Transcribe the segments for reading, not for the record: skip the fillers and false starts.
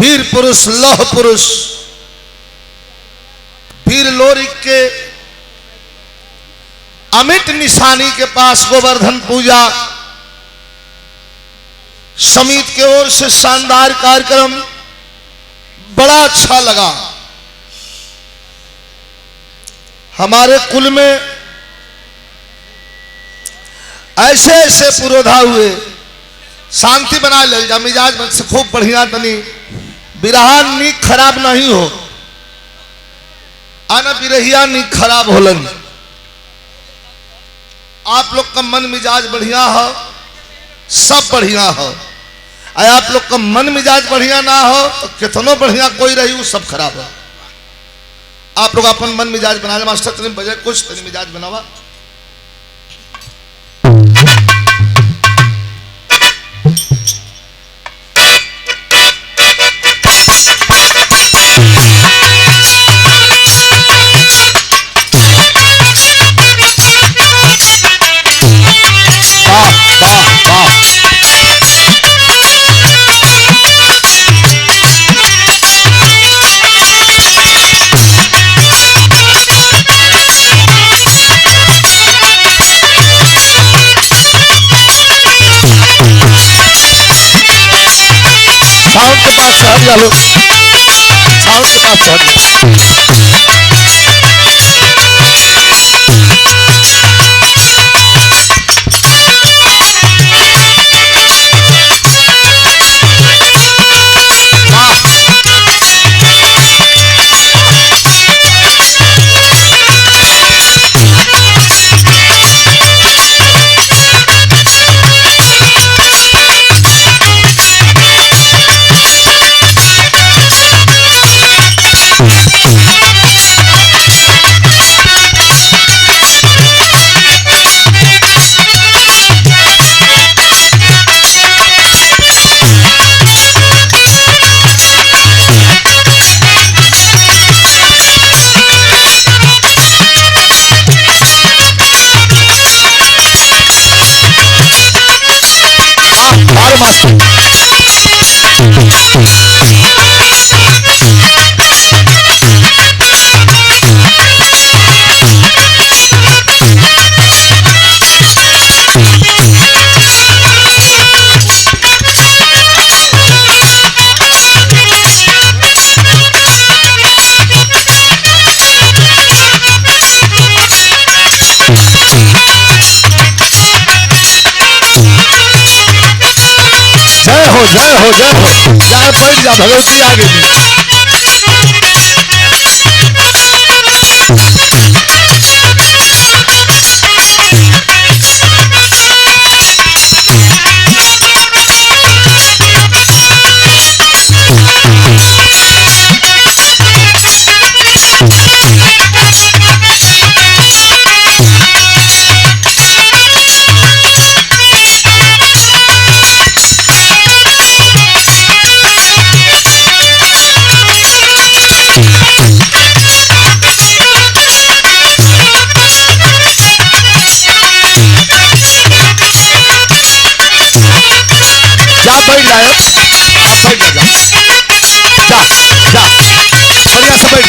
वीर पुरुष लौह पुरुष वीर लोरिक के अमिट निशानी के पास गोवर्धन पूजा समिति की ओर से शानदार कार्यक्रम बड़ा अच्छा लगा। हमारे कुल में ऐसे ऐसे पुरोधा हुए, शांति बना ले जा, मिजाज मन से खूब बढ़िया तनी बिरहा नी खराब नहीं हो, आना बिरहिया नी खराब होलन। आप लोग का मन मिजाज बढ़िया हो, सब बढ़िया हो। आप लोग का मन मिजाज बढ़िया ना हो तो कितनो बढ़िया कोई रही वो सब खराब हो। आप लोग अपन मन मिजाज बना ले। मास्टर तनी बजे कुछ तनी मिजाज बनावा। साउंड के पास हट जा लो, साउंड के पास हट। जय हो जय हो, चार पॉइंट जा भगवती आगे में। बैठ जाए, बैठ जा, जा जा बढ़िया से बैठ।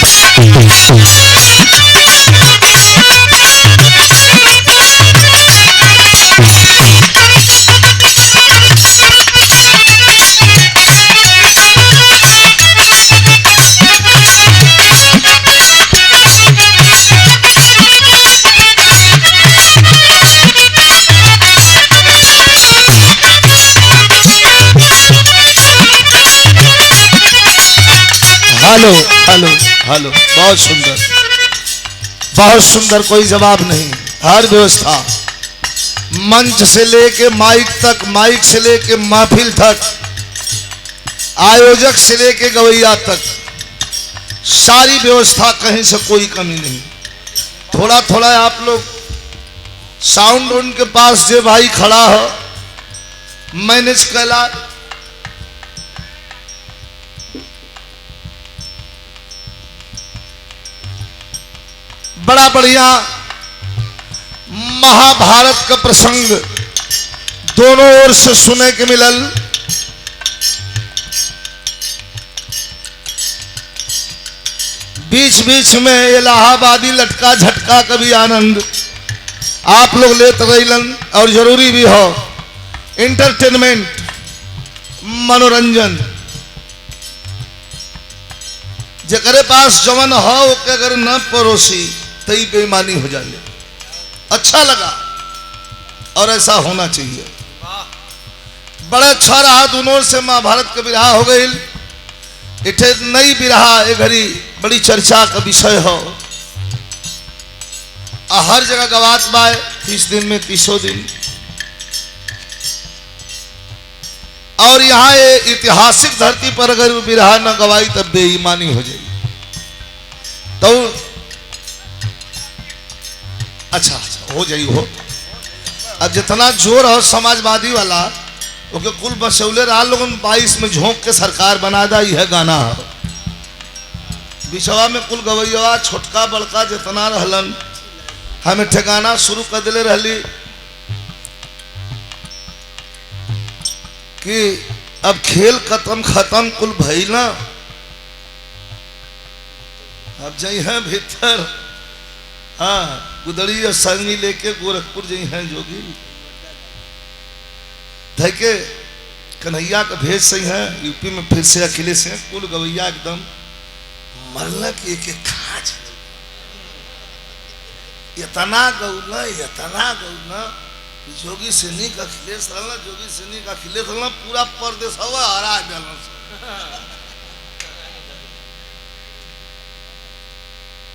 हेलो हेलो हेलो, बहुत सुंदर, बहुत सुंदर, कोई जवाब नहीं। हर व्यवस्था मंच से लेके माइक तक, माइक से लेके महफिल तक, आयोजक से लेके गवैया तक, सारी व्यवस्था कहीं से कोई कमी नहीं। थोड़ा थोड़ा आप लोग साउंड उनके पास जो भाई खड़ा हो मैनेज कला। बड़ा बढ़िया महाभारत का प्रसंग दोनों ओर से सुने के मिलल। बीच बीच में इलाहाबादी लटका झटका कभी आनंद आप लोग लेते रहिलन। और जरूरी भी हो इंटरटेनमेंट, मनोरंजन। जकरे पास जवन हो ओके अगर न परोसी तो ही बेईमानी हो जाए। अच्छा लगा और ऐसा होना चाहिए। बड़ा अच्छा रहा, दोनों से महाभारत का विरहा हो गई। इठे नई विरहा ए घड़ी बड़ी चर्चा का विषय हो। हर जगह गवात बाय 30 दिन में 30 दिन। और यहाँ ये ऐतिहासिक धरती पर अगर विरहा न गवाई तब बेईमानी हो जाएगी। तो अच्छा हो जाई हो। अब जितना जोर हो समाजवादी वाला ओके कुल बसौले रहा लोगन 22 में झोंक के सरकार बना दा। यह गाना है बिछवा में कुल गवैया छोटका बड़का जितना रहलन हमें ठिकाना शुरू कर दिले रहली कि अब खेल खत्म कुल भइल ना। अब जई हैं भीतर, हाँ गुदड़ी और संगी लेके गोरखपुर जई हैं जोगी धैके कन्हैया का भेज सही है। यूपी में फिर से अकेले से कुल गवैया एकदम मरल के एक खाज इतना गौना जोगी सिन्नी का अखिलेश रहना, जोगी सिन्नी का अखिलेश रहना, पूरा परदेश हवा हरा गया।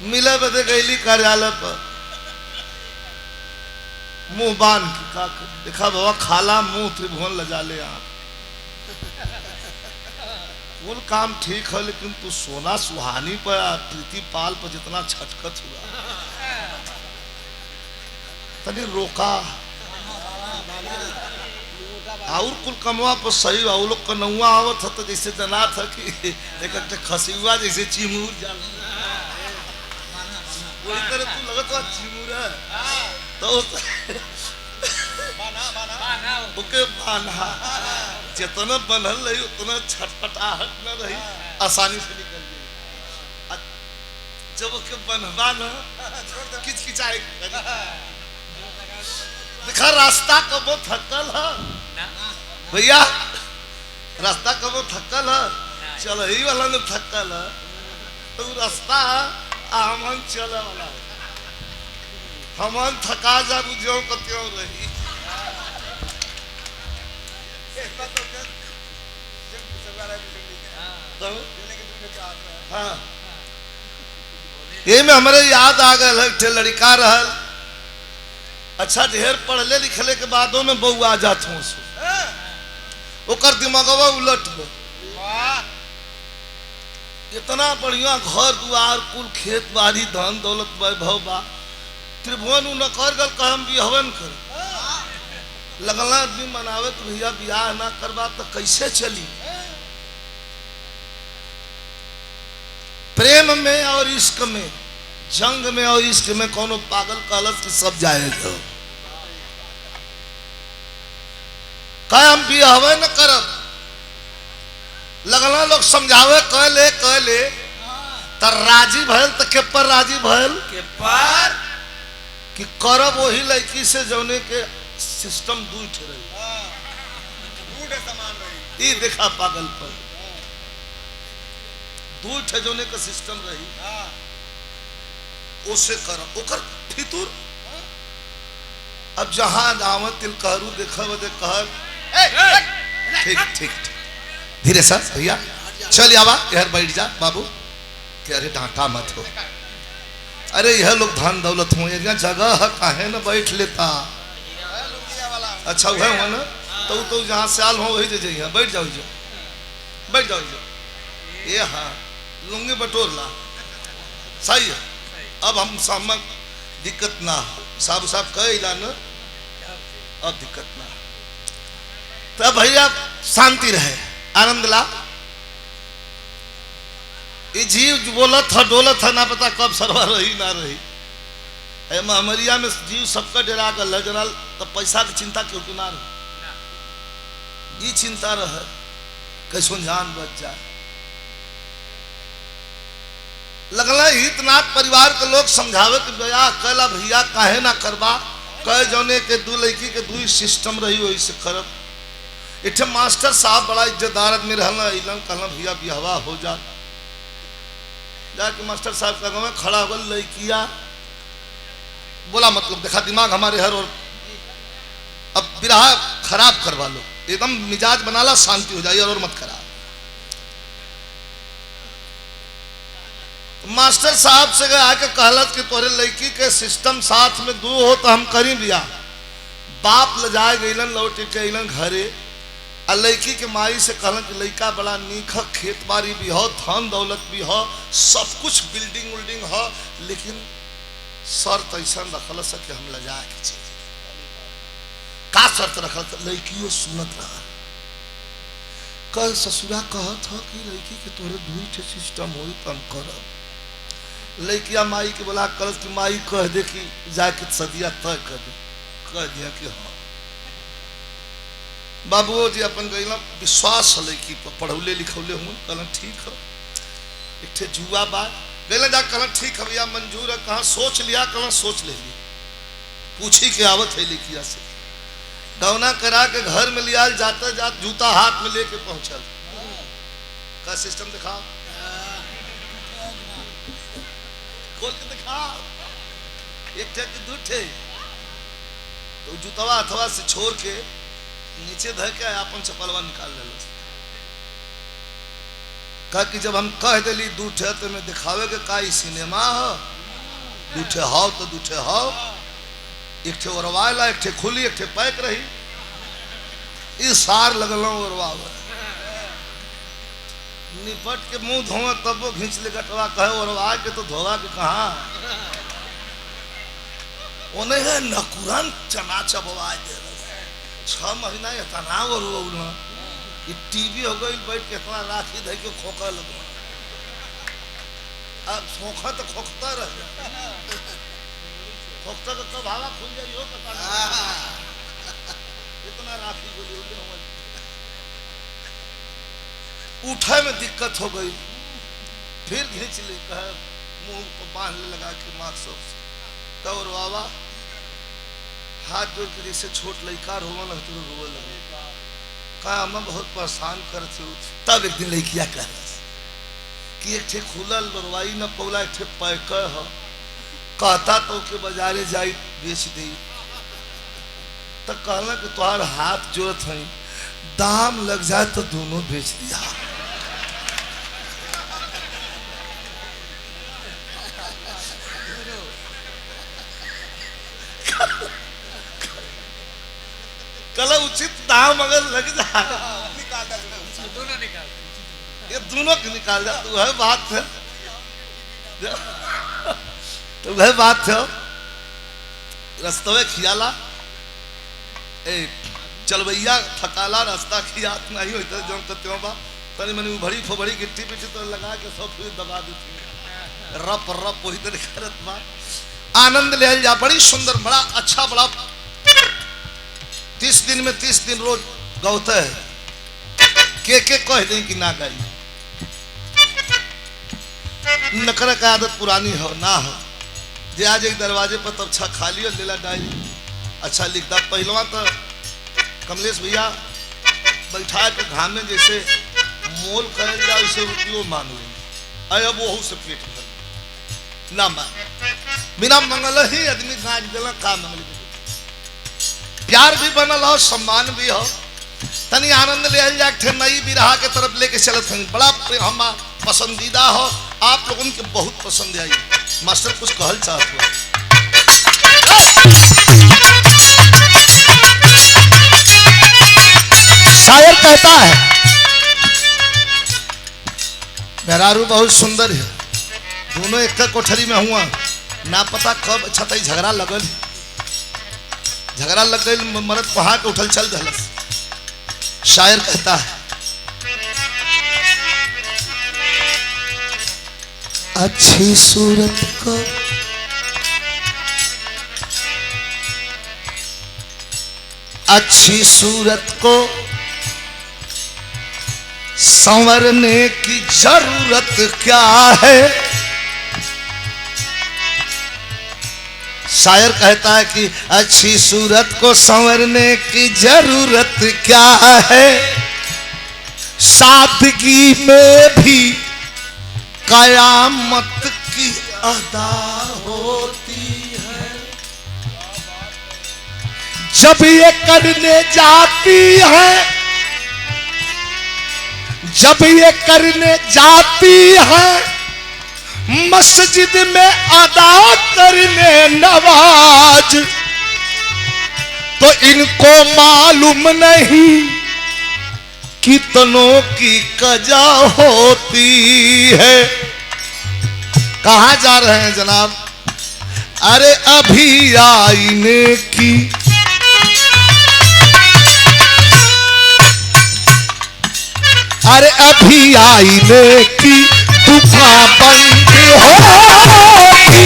मिले बदे गईली कार्यालय पर मुंह बांध के का देखा बाबा खाला मुंह त्रिभुवन लजा ले आप। कुल काम ठीक है लेकिन तू सोना सुहानी पर प्रीति पाल पर जितना छटकत हुआ तनी रोका। और कुल कमवा पर सही और लोग कन्हौआ आवत था तो जैसे जना था कि एक खसीवा जैसे चिमूर जान वही तरह तू लगत हुआ चिमूर है तो ओके बाना जितना बनल रही उतना छटपटाहट न रही, आसानी से निकल गई। जब ओके बनवा न किचकिचाए देखा रास्ता कबो थकल है भैया, रास्ता कबो थकल है चल ही वाला ने थकल है तो रास्ता हमन चले वाला हमन थका जा बुझो कत्यो रही। हाँ ये में हमारे याद आ गए लड़का रहल अच्छा ढेर पढ़ले लिखले के बादों में बहू आ जात हूँ ओकर दिमागवा उलट गो। इतना बढ़िया घर दुआर कुल खेत बाड़ी धन दौलत वैभव बा त्रिभुवन न कर गल कहम भी हवन कर लगला आदमी मनावे तो भैया बियाह ना करवा तो कैसे चली। प्रेम में और इश्क में, जंग में और इश्क में कोनो पागल कहलस कि सब जाएगा कह हम भी हवे न करब। लगला लोग समझावे कह ले त राजी भयल त के पर राजी भयल के पर कि करब वही लड़की से जौने के सिस्टम दूठ रही ई देखा पागल पर दूठ जौने का सिस्टम रही उसे करब ओकर फितूर। अब जहां दावत तिल कहरू देखा बदे कहर ठीक ठीक धीरे सर भैया चल आवा यार बैठ जा बाबू कि अरे डांटा मत हो। अरे यह लोग धन दौलत हो जगह काहे न बैठ लेता। अच्छा है वहाँ ना तो जहाँ से आल हो वही जगह बैठ जाओ बैठ जाओ ये हाँ लुंगी बटोर ला सही है। अब हम सामक दिक्कत ना साहब साहब कह न अब दिक्कत ना तब भैया शांति रहे आनंद ला। ये जीव बोलत था डोलत था ना पता कब सरवा रही ना रही। महामरिया में जीव सबका डरा गल जरा तब पैसा की चिंता क्यों ना रही। ये चिंता रहे कैसो जान बच जाए। लगल हितनाथ परिवार के लोग समझावे कि ब्याह कैला भैया काहे ना करबा, कह जौने के दू लड़की के दू सिस्टम रही वही से करब। इठे मास्टर साहब बड़ा इज्जतदार आदमी रहना, इलन कहना भैया बिहवा हो जा। जाके मास्टर साहब का गाँव खड़ा हो लड़किया बोला मतलब देखा दिमाग हमारे हर और अब बिरहा खराब करवा लो, एकदम मिजाज बनाला शांति हो जाए और मत खराब। तो मास्टर साहब से गए आके कहलत कि तोरे लड़की के सिस्टम साथ में दू हो तो हम करी बिया। बाप ले जाए गईलन लौट के अलन घरे, आ लड़की के माई से कहलन कि लड़का बड़ा नीक है, खेत बाड़ी भी हो, धन दौलत भी हो, सब कुछ बिल्डिंग उल्डिंग हो, लेकिन शर्त ऐसा रखल से कि हम ले जाए के चाहिए। का शर्त रखल? लड़कियों सुनत रहा कल ससुरा कहत हो कि लड़की के तोरे दू ठे सिस्टम हो तो हम करब। लड़किया माई के बोला कर कि माई कह दे कि जाके सदिया तय कर दे, कह दिया कि हाँ। बाबू जी अपन गई विश्वास है लड़की पर, पढ़ौले लिखौले हूँ, कहलन ठीक है। एक ठे जुआ बात गए जा, कहलन ठीक है भैया मंजूर है, कहाँ सोच लिया, कहलन सोच ले लिया। पूछी के आवत है लड़किया से, गौना करा के घर में लिया, जाते जाते जूता हाथ में लेके पहुंचल। का सिस्टम दिखा, खोल के दिखा, एक ठे कि दू ठे। तो जूतवा अथवा से छोड़ के नीचे धर के अपन चपलवा निकाल ले। कहा कि जब हम कह दिली दू ठे तो मैं दिखावे के का सिनेमा है, दू ठे हाउ तो दू ठे हाउ, एक ठे ओरवाला, एक ठे खुली, एक ठे पैक रही। इस सार लगल ओरवावे, निपट के मुंह धोवा तब वो घींच ले गटवा, कहे ओरवा के तो धोवा के कहा उन्हें है नकुरन चना चबवा दे। 6 महीना ये तनाव और ये टीवी हो गई, बैठ के इतना राखी धै के खोखा लगा। अब खोखा तो खोखता रह, खोखता तो कब हवा खुल जाए हो पता इतना राखी गोली उठे में दिक्कत हो गई। फिर घींच ले, कहे मुंह को बांध ले लगा के मास्क तो और बाबा हाथ जोड़ के जैसे छोट लड़का रोवा लगते रोवा लगे। कहा मैं बहुत परेशान करते हूँ। तब एक दिन लड़किया कह कि एक ठे खुलल बरवाई न पौला, एक ठे पैकर हो, कहता तो के बाजारे जाई बेच दी। तो कहना कि तुम्हार हाथ जोड़त है, दाम लग जाए तो दोनों बेच दिया। कल उचित दाम अगर लग जाए ये दोनों के निकाल जा, तो वह बात है, तो वह बात है। रस्तवे खियाला चलवैया थकाला, रास्ता खियात नहीं होता जो त्यों बा तनी मनी उभरी फोभरी गिट्टी पिटी तो लगा के सब फिर दबा देती रप रप वही तरह करत बा। आनंद ले जा, बड़ी सुंदर, बड़ा अच्छा, बड़ा 30 दिन में 30 दिन रोज गौते है। के कह दें कि ना गाई, नकर का आदत पुरानी हो ना हो। जे आज एक दरवाजे पर तब अच्छा खाली और लेला डायरी अच्छा लिखता। पहलवा तो कमलेश भैया बैठा के घाम में जैसे मोल कर जाए उसे रुपये मांग लेंगे, अब वो से पेट भर ना मांग, बिना मंगल ही आदमी गाज दिला का मंगल। प्यार भी बनल हो, सम्मान भी हो, तनी आनंद ले जाए नई बिरहा के तरफ लेके चलत हैं। बड़ा हम पसंदीदा हो, आप लोगों के बहुत पसंद आई। मास्टर कुछ कहल चाहत हो? शायर कहता है मेहरारू बहुत सुंदर है, दोनों एक कोठरी में हुआ, ना पता कब छतई झगड़ा लगल, झगड़ा लग गई, मरद पहाड़ के उठल चल दहलस। शायर कहता है अच्छी सूरत को अच्छी सूरत को संवरने की जरूरत क्या है, शायर कहता है कि अच्छी सूरत को संवरने की जरूरत क्या है, सादगी में भी कयामत की अदा होती है। जब ये करने जाती है, जब ये करने जाती है मस्जिद में अदा करने नवाज, तो इनको मालूम नहीं कितनों की कजा होती है। कहां जा रहे हैं जनाब? अरे अभी आईने की अरे अभी आईने की दुकान बंद होगी,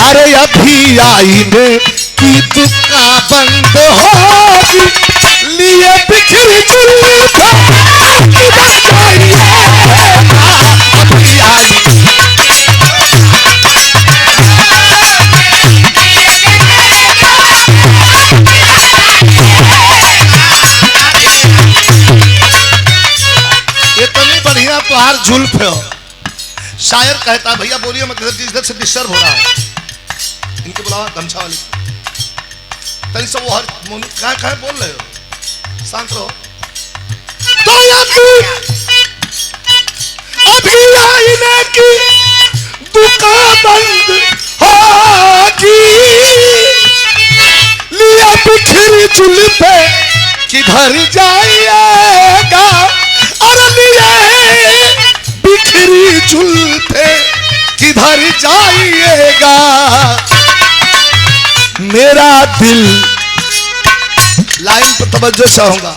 अरे अभी आईने की दुकान बंद होगी, लिए बिखरी चुल्ली अभी आई। तुहार जुल्फ है। शायर कहता भैया बोलिए मत, इधर से डिस्टर्ब हो रहा है, इनके बुलावा गमछा वाली तरी सब वो हर कहाँ बोल रहे हो, शांत रहो। तो अभी आईने की दुकान बंद होगी, लिया बिखरी जुल्फे किधर जाइएगा, और लिए बिखरी जुल्फे किधर जाइएगा। मेरा दिल, लाइन पर तवज्जो चाहूंगा,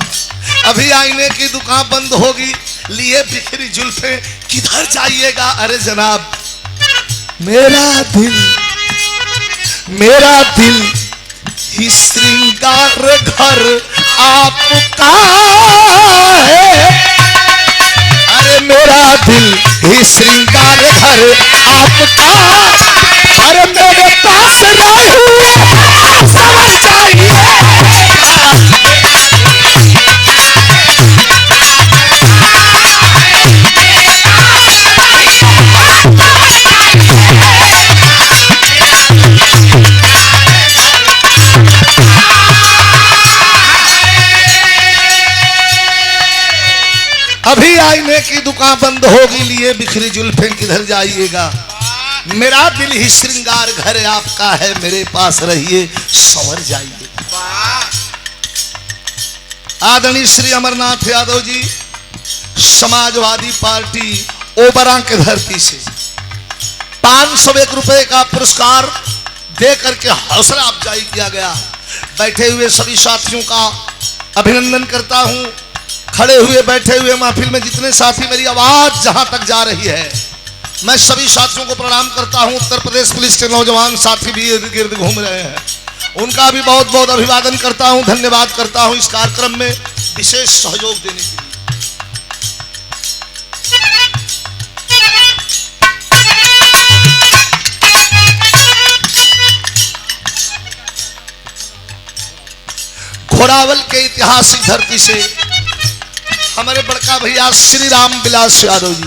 अभी आईने की दुकान बंद होगी, लिए बिखरी जुल्फे किधर जाइएगा। अरे जनाब मेरा दिल ही श्रृंगार घर आपका है, अरे मेरा दिल ही श्रृंगार घर आपका, अरे मेरे पास रहिए समझ जाइए। अभी आईने की दुकान बंद होगी, लिए बिखरी जुल्फे किधर जाइएगा। मेरा दिल ही श्रृंगार घर आपका है, मेरे पास रहिए संवर जाइए। आदरणीय श्री अमरनाथ यादव जी समाजवादी पार्टी ओबरा के धरती से 501 रुपए का पुरस्कार दे करके हौसला अफजाई किया गया। बैठे हुए सभी साथियों का अभिनंदन करता हूं। खड़े हुए बैठे हुए महफिल में जितने साथी, मेरी आवाज जहां तक जा रही है, मैं सभी साथियों को प्रणाम करता हूं। उत्तर प्रदेश पुलिस के नौजवान साथी भी इर्द गिर्द घूम रहे हैं, उनका भी बहुत बहुत अभिवादन करता हूं, धन्यवाद करता हूं इस कार्यक्रम में विशेष सहयोग देने के लिए। घोरावल के ऐतिहासिक धरती से हमारे बड़का भैया श्री राम विलास यादव जी,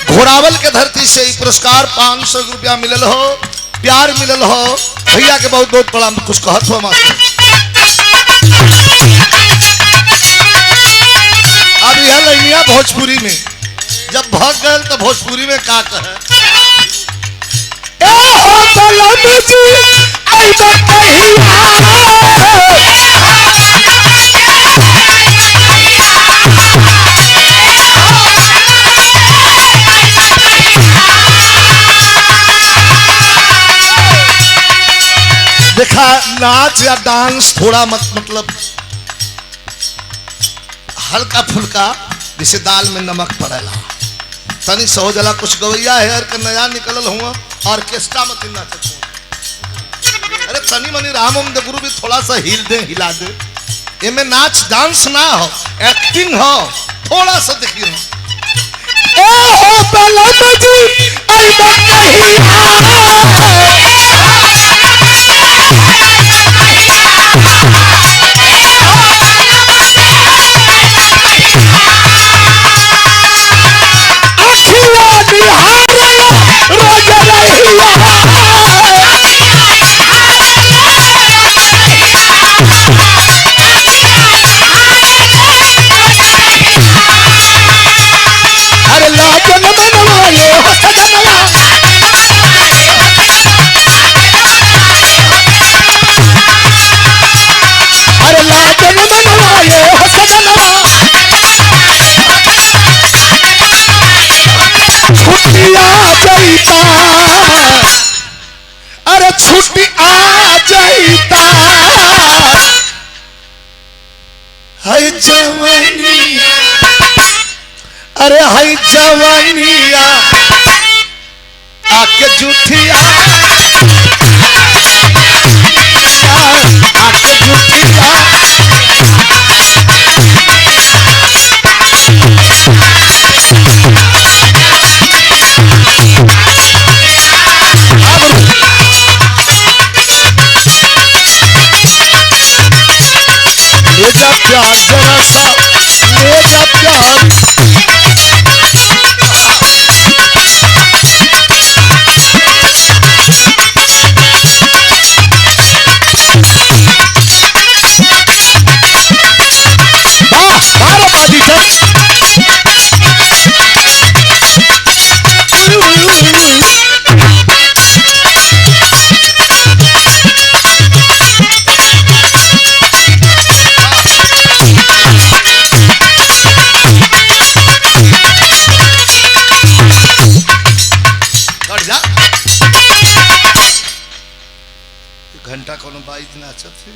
घोरावल के धरती से पुरस्कार 500 रुपया मिलल हो, प्यार मिलल हो। भैया के बहुत बहुत प्रणाम। कुछ कहत हो मास्टर? अब यह लैनिया भोजपुरी में जब भाग गए तो भोजपुरी में का कहे, देखा नाच या डांस थोड़ा मतलब हल्का फुल्का, जिसे दाल में नमक पड़ेला, तनी सो जला कुछ गवैया है के नया निकलल हुआ ऑर्केस्ट्रा में नाचत। अरे तनी मनी राम ओम दे गुरु भी थोड़ा सा हिल दे हिला दे। इनमें नाच डांस ना हो, एक्टिंग हो, थोड़ा सा देखिए। ए हो बलम जी आई अरे छुट्टी आ जाता है जवानिया, अरे है जवानिया आके जुठिया आके जुठिया। ले जा प्यार जरा सा, ले जा प्यार। घंटा कोनो बाइज नाचत है।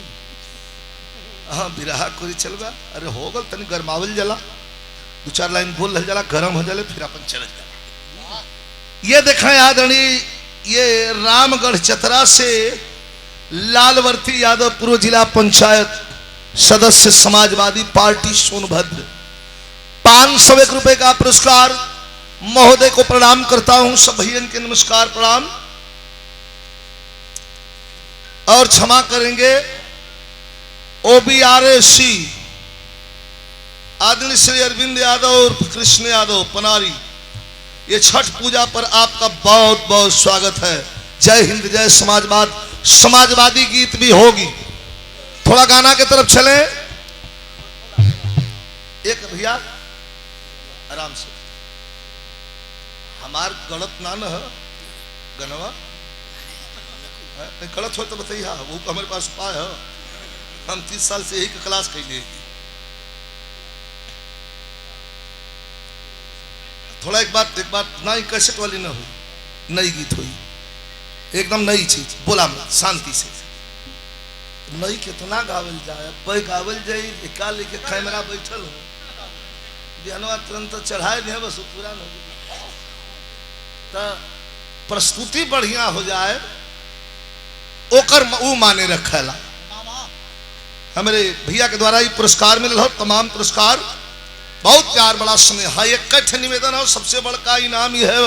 हाँ बिरहा कोरी चलबा। अरे हो गल तनी गरमावल जला, दो चार लाइन बोल रह जला, गरम हो जाले, फिर अपन चल जाला। ये देखा आदरणीय, ये रामगढ़ चतरा से लालवर्ती यादव पूर्व जिला पंचायत सदस्य समाजवादी पार्टी सोनभद्र, 501 रुपए का पुरस्कार। महोदय को प्रणाम करता हूं, सब भैया के नमस्कार प्रणाम। और क्षमा करेंगे OBRAC आदरणीय श्री अरविंद यादव और कृष्ण यादव पनारी, ये छठ पूजा पर आपका बहुत बहुत स्वागत है। जय हिंद जय समाजवाद। समाजवादी गीत भी होगी, थोड़ा गाना के तरफ चले। एक भैया आराम से, हमार गलत ना न गनवा गलत हो तो बताइए। हाँ वो हमारे पास उपाय है, हम 30 साल से यही क्लास कैले। थोड़ा एक बात ना, कैसेट वाली ना हुई, नई गीत हुई, एकदम नई चीज, बोला मत, शांति से। नई कितना गावल जाए, पै गावल जाए, एका लेके कैमरा बैठल हो, बिहनवा तुरंत चढ़ाए नहीं, बस पूरा नहीं। तो प्रस्तुति बढ़िया हो जाए, ओकर वो माने रखेला। हमारे भैया के द्वारा ये पुरस्कार मिल रहा, तमाम पुरस्कार बहुत प्यार बड़ा स्नेह है। एक निवेदन हो, सबसे बड़का इनाम यह है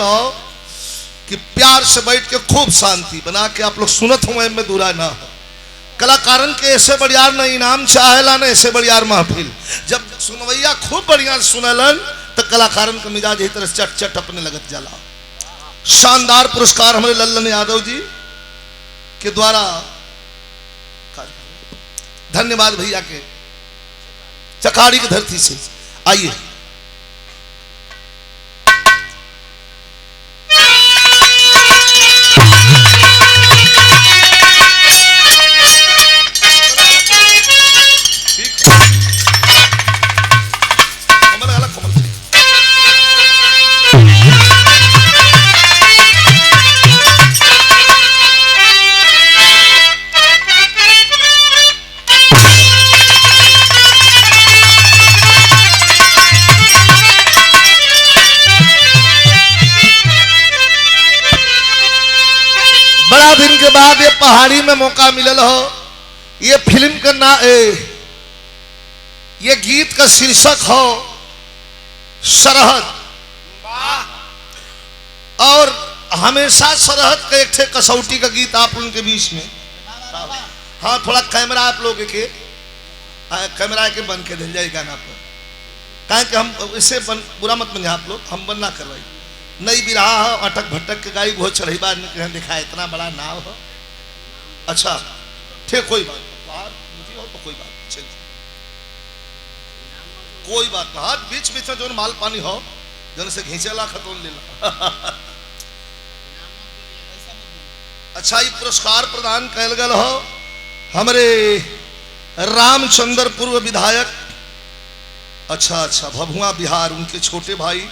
कि प्यार से बैठ के खूब शांति बना के आप लोग सुनत हो, में दूरा ना हो। कलाकारन के ऐसे बढ़ियार ना इनाम चाहेला, ना ऐसे बढ़ियार महफिल। जब सुनवैया खूब बढ़िया सुनलन तो कलाकारन का मिजाज इस तरह चट चट अपने लगत जाला। शानदार पुरस्कार हमारे लल्लन यादव जी के द्वारा, धन्यवाद भैया के, चकाड़ी की धरती से। आइए बड़ा दिन के बाद ये पहाड़ी में मौका मिलल हो। ये फिल्म का ना ये गीत का शीर्षक हो सरहद। और हमेशा सरहद का एक कसौटी का गीत आप उनके बीच में। हाँ, थोड़ा कैमरा आप लोग के कैमरा के बंद के दिल जाए गाना पर, कहें कि हम इससे बुरा मत बने आप लोग, हम बंद ना करवाई। नई बिरहा हो, अटक भटक के गाई बहुत चढ़ी बार दिखा, इतना बड़ा नाव हो। अच्छा ठीक, कोई बात हो तो कोई बात चल, कोई बात ना। बीच बीच में जो माल पानी हो जन से घींचेला खतोन लेला। अच्छा, ये पुरस्कार प्रदान कैल गल हो हमारे रामचंद्र पूर्व विधायक, अच्छा भभुआ बिहार, उनके छोटे भाई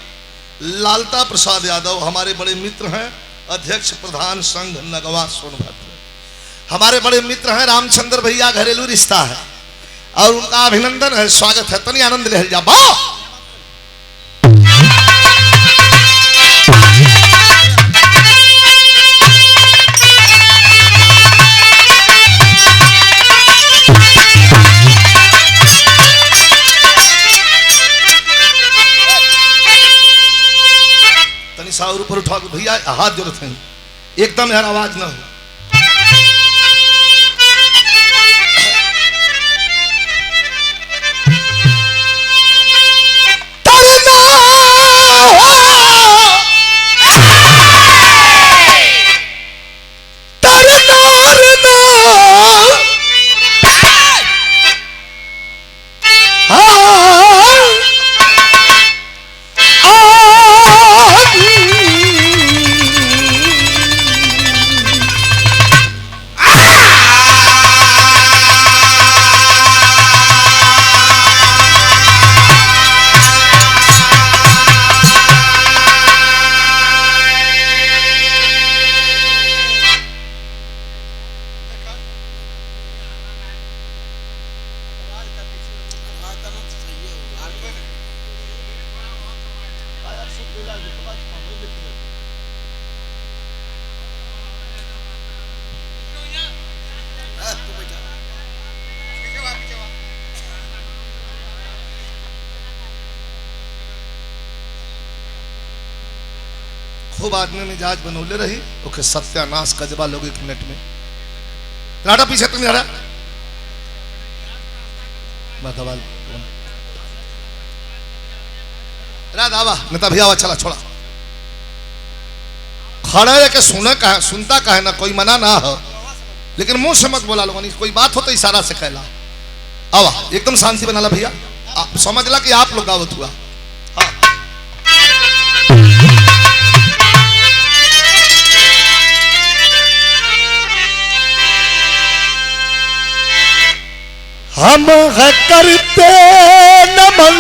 लालता प्रसाद यादव हमारे बड़े मित्र हैं, अध्यक्ष प्रधान संघ नगवा सोनभद्र, हमारे बड़े मित्र हैं। रामचंद्र भैया घरेलू रिश्ता है और उनका अभिनंदन है, स्वागत है। तनी आनंद ले जा बा। और ऊपर उठा भैया हाथ जरूरत है, एकदम यार आवाज ना हो। खूब आदमी मिजाज बनौले रही, ओके सत्यानाश कजबा लोग 1 मिनट में। राडा पीछे तुम यारा मतवाल राधा आवा नेता भैया आवा, चला छोड़ा खड़ा है के सुनता कहे ना, कोई मना ना हो, लेकिन मुंह से मत बोला लोगों, कोई बात हो तो इशारा से कहला। आवा एकदम शांति बना ला भैया, समझ ला कि आप लोग गावत हुआ। हम है करते नमन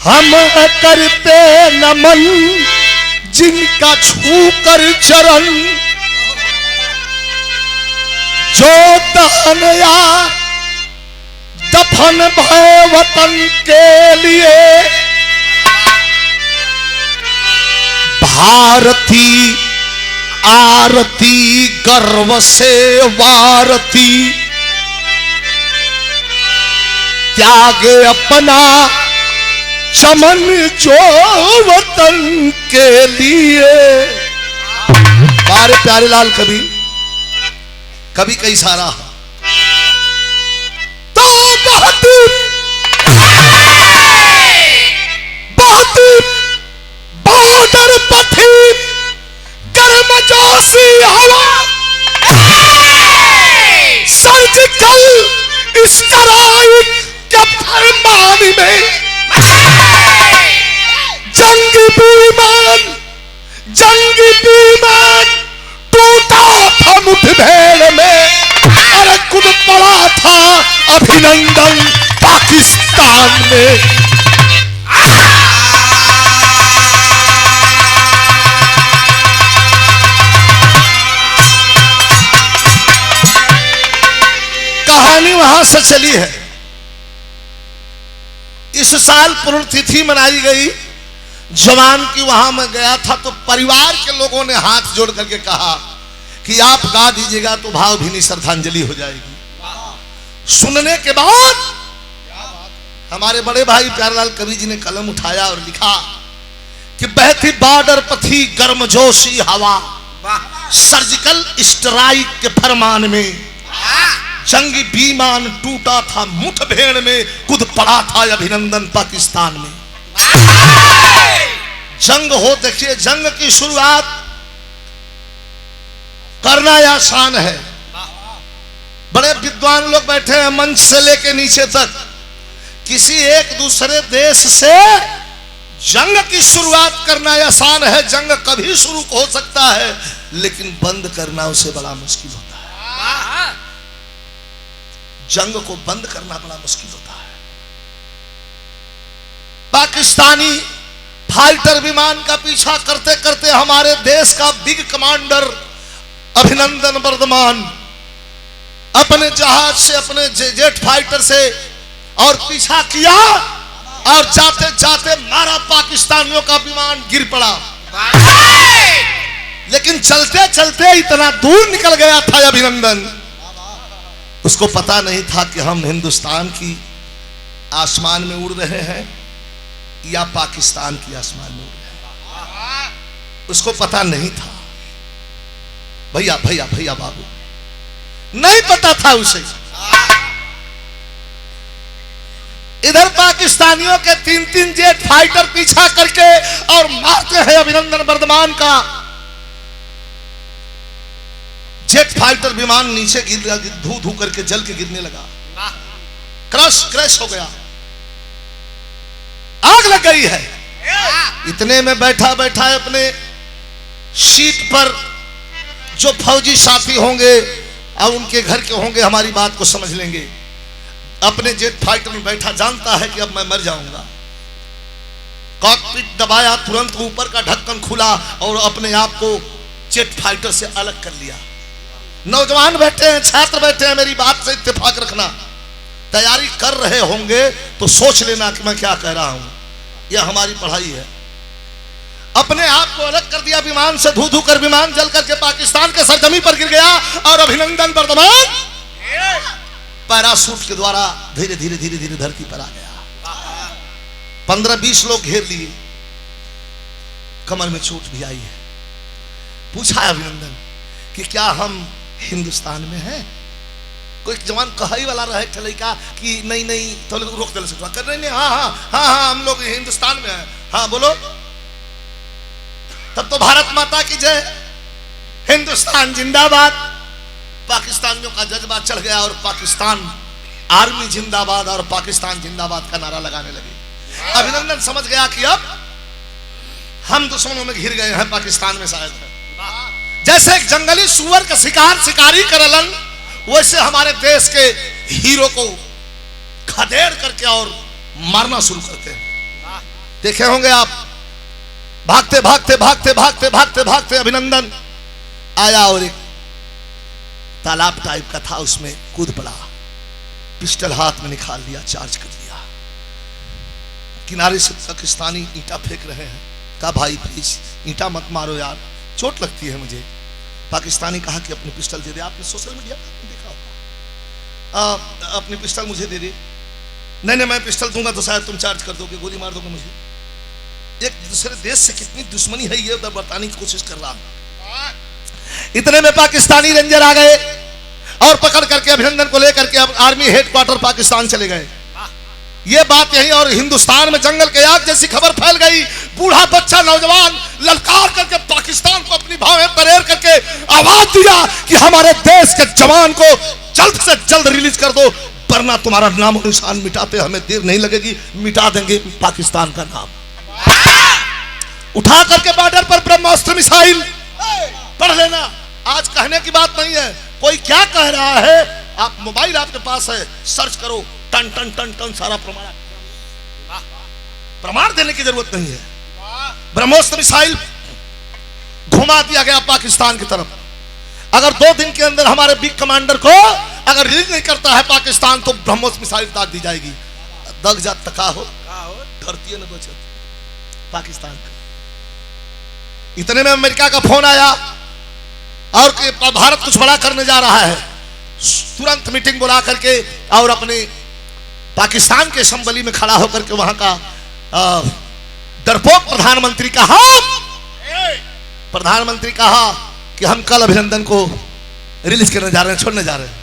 हम है करते नमन जिनका छूकर चरण, जो दहन या दफन भय वतन के लिए, भारती आरती गर्व से वारती, त्यागे अपना चमन जो वतन के लिए। बारे प्यारे लाल कभी कई सारा तो बॉर्डर पथी गर्मजोशी हवा, सर्जिकल स्ट्राइक के फरमान में जंगी विमान टूटा था मुठभेड़ में, अरे कूद पड़ा था अभिनंदन पाकिस्तान में। कहानी वहां से चली है। इस साल पुण्यतिथि मनाई गई जवान की वहां मैं गया था तो परिवार के लोगों ने हाथ जोड़ करके कहा कि आप गा दीजिएगा तो भावभीनी श्रद्धांजलि हो जाएगी। सुनने के बाद हमारे बड़े भाई प्यारेलाल कवि जी ने कलम उठाया और लिखा कि बहती बॉर्डर पथी गर्मजोशी हवा, सर्जिकल स्ट्राइक के फरमान में जंगी विमान टूटा था, मुठभेड़ में कूद पड़ा था अभिनंदन पाकिस्तान में। जंग हो, देखिए जंग की शुरुआत करना आसान है। बड़े विद्वान लोग बैठे हैं मंच से लेके नीचे तक, किसी एक दूसरे देश से जंग की शुरुआत करना आसान है। जंग कभी शुरू हो सकता है लेकिन बंद करना उसे बड़ा मुश्किल होता है। जंग को बंद करना बड़ा मुश्किल होता है। पाकिस्तानी फाइटर विमान का पीछा करते करते हमारे देश का बिग कमांडर अभिनंदन वर्धमान अपने जहाज से, अपने जेट फाइटर से और पीछा किया और जाते जाते मारा, पाकिस्तानियों का विमान गिर पड़ा। लेकिन चलते चलते इतना दूर निकल गया था अभिनंदन, उसको पता नहीं था कि हम हिंदुस्तान की आसमान में उड़ रहे हैं या पाकिस्तान की आसमान में उड़ रहे हैं, उसको पता नहीं था। भैया भैया भैया बाबू, नहीं पता था उसे। इधर पाकिस्तानियों के 3-3 जेट फाइटर पीछा करके और मारते हैं अभिनंदन वर्धमान का जेट फाइटर विमान नीचे गिर गया, धू धू करके जल के गिरने लगा, क्रैश हो गया, आग लग गई है। इतने में बैठा बैठा अपने सीट पर जो फौजी साथी होंगे और उनके घर के होंगे हमारी बात को समझ लेंगे, अपने जेट फाइटर में बैठा जानता है कि अब मैं मर जाऊंगा। कॉकपिट दबाया, तुरंत ऊपर का ढक्कन खुला और अपने आप को जेट फाइटर से अलग कर लिया। नौजवान बैठे हैं, छात्र बैठे हैं, मेरी बात से इत्तेफाक रखना। तैयारी कर रहे होंगे तो सोच लेना कि मैं क्या कह रहा हूं, यह हमारी पढ़ाई है। अपने आप को अलग कर दिया विमान से, धू धू कर विमान जल करके पाकिस्तान के सरजमी पर गिर गया और अभिनंदन वर्धमान पैराशूट के द्वारा धीरे धीरे धीरे धीरे धरती पर आ गया। 15-20 लोग घेर लिए, कमर में चोट भी आई है। पूछा अभिनंदन कि क्या हम हिंदुस्तान में हैं? कोई जवान कहाई वाला रहे चले का कि नहीं नहीं, तो रोक दे सकता कर नहीं, हाँ हाँ हाँ हाँ हम लोग हिंदुस्तान में हैं। हाँ बोलो, तब तो भारत माता की जय, हिंदुस्तान जिंदाबाद। पाकिस्तानियों का जज्बा चढ़ गया और पाकिस्तान आर्मी जिंदाबाद और पाकिस्तान जिंदाबाद का नारा लगाने लगे। अभिनंदन समझ गया कि अब हम दुश्मनों में घिर गए हैं, पाकिस्तान में शायद है। जैसे एक जंगली सुअर का शिकारी करलन, वैसे हमारे देश के हीरो को खदेड़ करके और मारना शुरू करते हैं। देखे होंगे आप, भागते भागते भागते भागते भागते भागते अभिनंदन आया और एक तालाब टाइप का था, उसमें कूद पड़ा, पिस्टल हाथ में निकाल लिया, चार्ज कर दिया। किनारे से पाकिस्तानी ईंटा फेंक रहे हैं, कहा भाई प्लीज ईंटा मत मारो यार, चोट लगती है मुझे। पाकिस्तानी कहा कि अपनी पिस्टल दे दे, आपने सोशल मीडिया पर देखा होगा, अपनी पिस्टल मुझे दे दे। नहीं नहीं मैं पिस्टल दूंगा तो शायद तुम चार्ज कर दोगे, गोली मार दोगे मुझे। एक दूसरे देश से कितनी दुश्मनी है ये बताने की कोशिश कर रहा हूं। इतने में पाकिस्तानी रेंजर आ गए और पकड़ करके अभिनंदन को लेकर के अब आर्मी हेडक्वार्टर पाकिस्तान चले गए। ये बात यही, और हिंदुस्तान में जंगल के आग जैसी खबर फैल गई। बूढ़ा बच्चा नौजवान ललकार करके पाकिस्तान को अपनी भावें तरेर करके आवाज दिया कि हमारे देश के जवान को जल्द से जल्द रिलीज कर दो, वरना तुम्हारा नाम और निशान मिटाते हमें देर नहीं लगेगी, मिटा देंगे पाकिस्तान का नाम। उठा करके बॉर्डर पर ब्रह्मोस्त्र मिसाइल, पढ़ लेना, आज कहने की बात नहीं है, कोई क्या कह रहा है, आप मोबाइल आपके पास है, सर्च करो, टन टन टन टन सारा प्रमाण देने की जरूरत नहीं है। ब्रह्मोस्त्र मिसाइल घुमा दिया गया पाकिस्तान की तरफ। अगर 2 दिन के अंदर हमारे बिग कमांडर को अगर रिलीज नहीं करता है पाकिस्तान तो ब्रह्मोस्त्र मिसाइल दाग दी जाएगी। दग जात तका हो धरती न बचत। पाकिस्तान का। इतने में अमेरिका का फोन आया और कि भारत कुछ बड़ा करने जा रहा है। तुरंत मीटिंग बुला करके और अपने पाकिस्तान के असेंबली में खड़ा होकर के वहां का डरपोक प्रधानमंत्री कहा कि हम कल अभिनंदन को रिलीज करने जा रहे हैं, छोड़ने जा रहे हैं।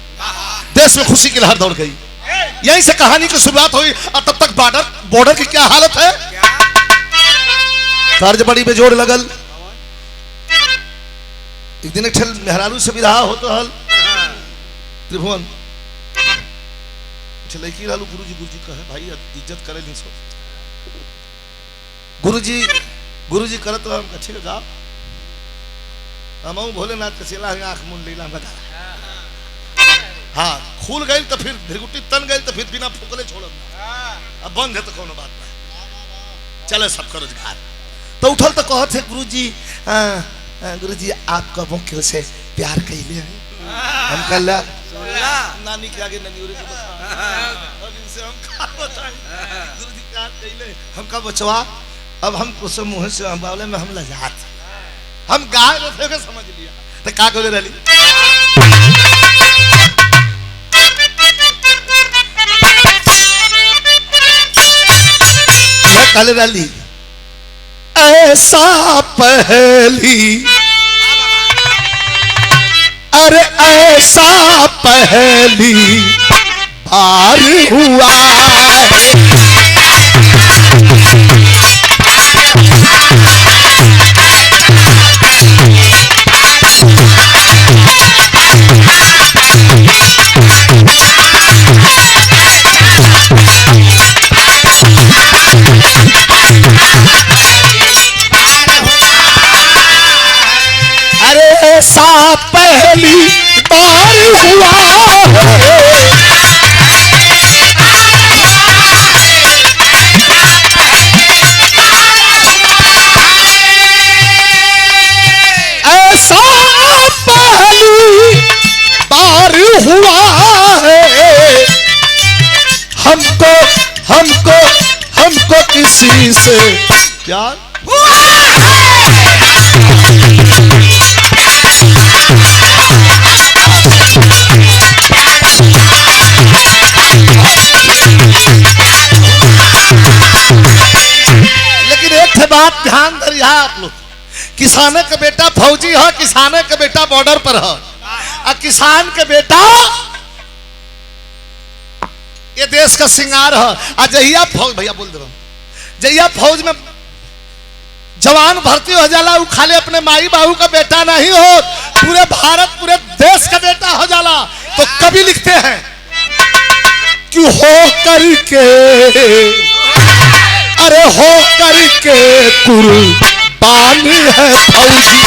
देश में खुशी की लहर दौड़ गई। यहीं से कहानी की शुरुआत हुई और तब तक बॉर्डर की क्या हालत है। तर्ज बड़ी बेजोड़ लगल। एक दिन एक मेहरारू से भी रहा हो तो हल त्रिभुवन लड़की रहलू। गुरुजी कहे भाई इज्जत करे नहीं सो। गुरुजी करत हम अच्छे गा हम भोलेनाथ के सेला आंख मुन लीला लगा। हाँ खुल गई तो फिर भिरगुटी तन गई तो फिर बिना फूकले छोड़ब। अब बंद है तो कोनो बात नहीं, चले सबका रोजगार। तो उठल तो कहत है गुरुजी आप कबों क्यों से प्यार कैले हैं। हम कल नानी के आगे ननियोरे के इनसे हम का बताएं गुरुजी प्यार कैले हम का बचवा। अब हम कुछ मुंह से हम बावले में हम लजात हम गाय में थे समझ लिया तो का करे रहली। यह कल रहली ऐसा पहली अरे ऐसा पहली बार हुआ ऐसा पहली बार हुआ ऐसा पहली बार हुआ है। हमको किसी से प्यार हुआ लेकिन एक बात ध्यान धरिए आप लोग, किसाने का बेटा फौजी है, किसाने का बेटा बॉर्डर पर है और किसान के बेटा ये देश का सिंगार है। जहिया फौज भैया बोल दे रहा हूं, जहिया फौज में जवान भर्ती हो जाला वो खाली अपने माई बाबू का बेटा नहीं हो, पूरे भारत पूरे देश का बेटा हो जाला। तो कभी लिखते हैं कि हो करके अरे हो करके कुर्बान है फौजी।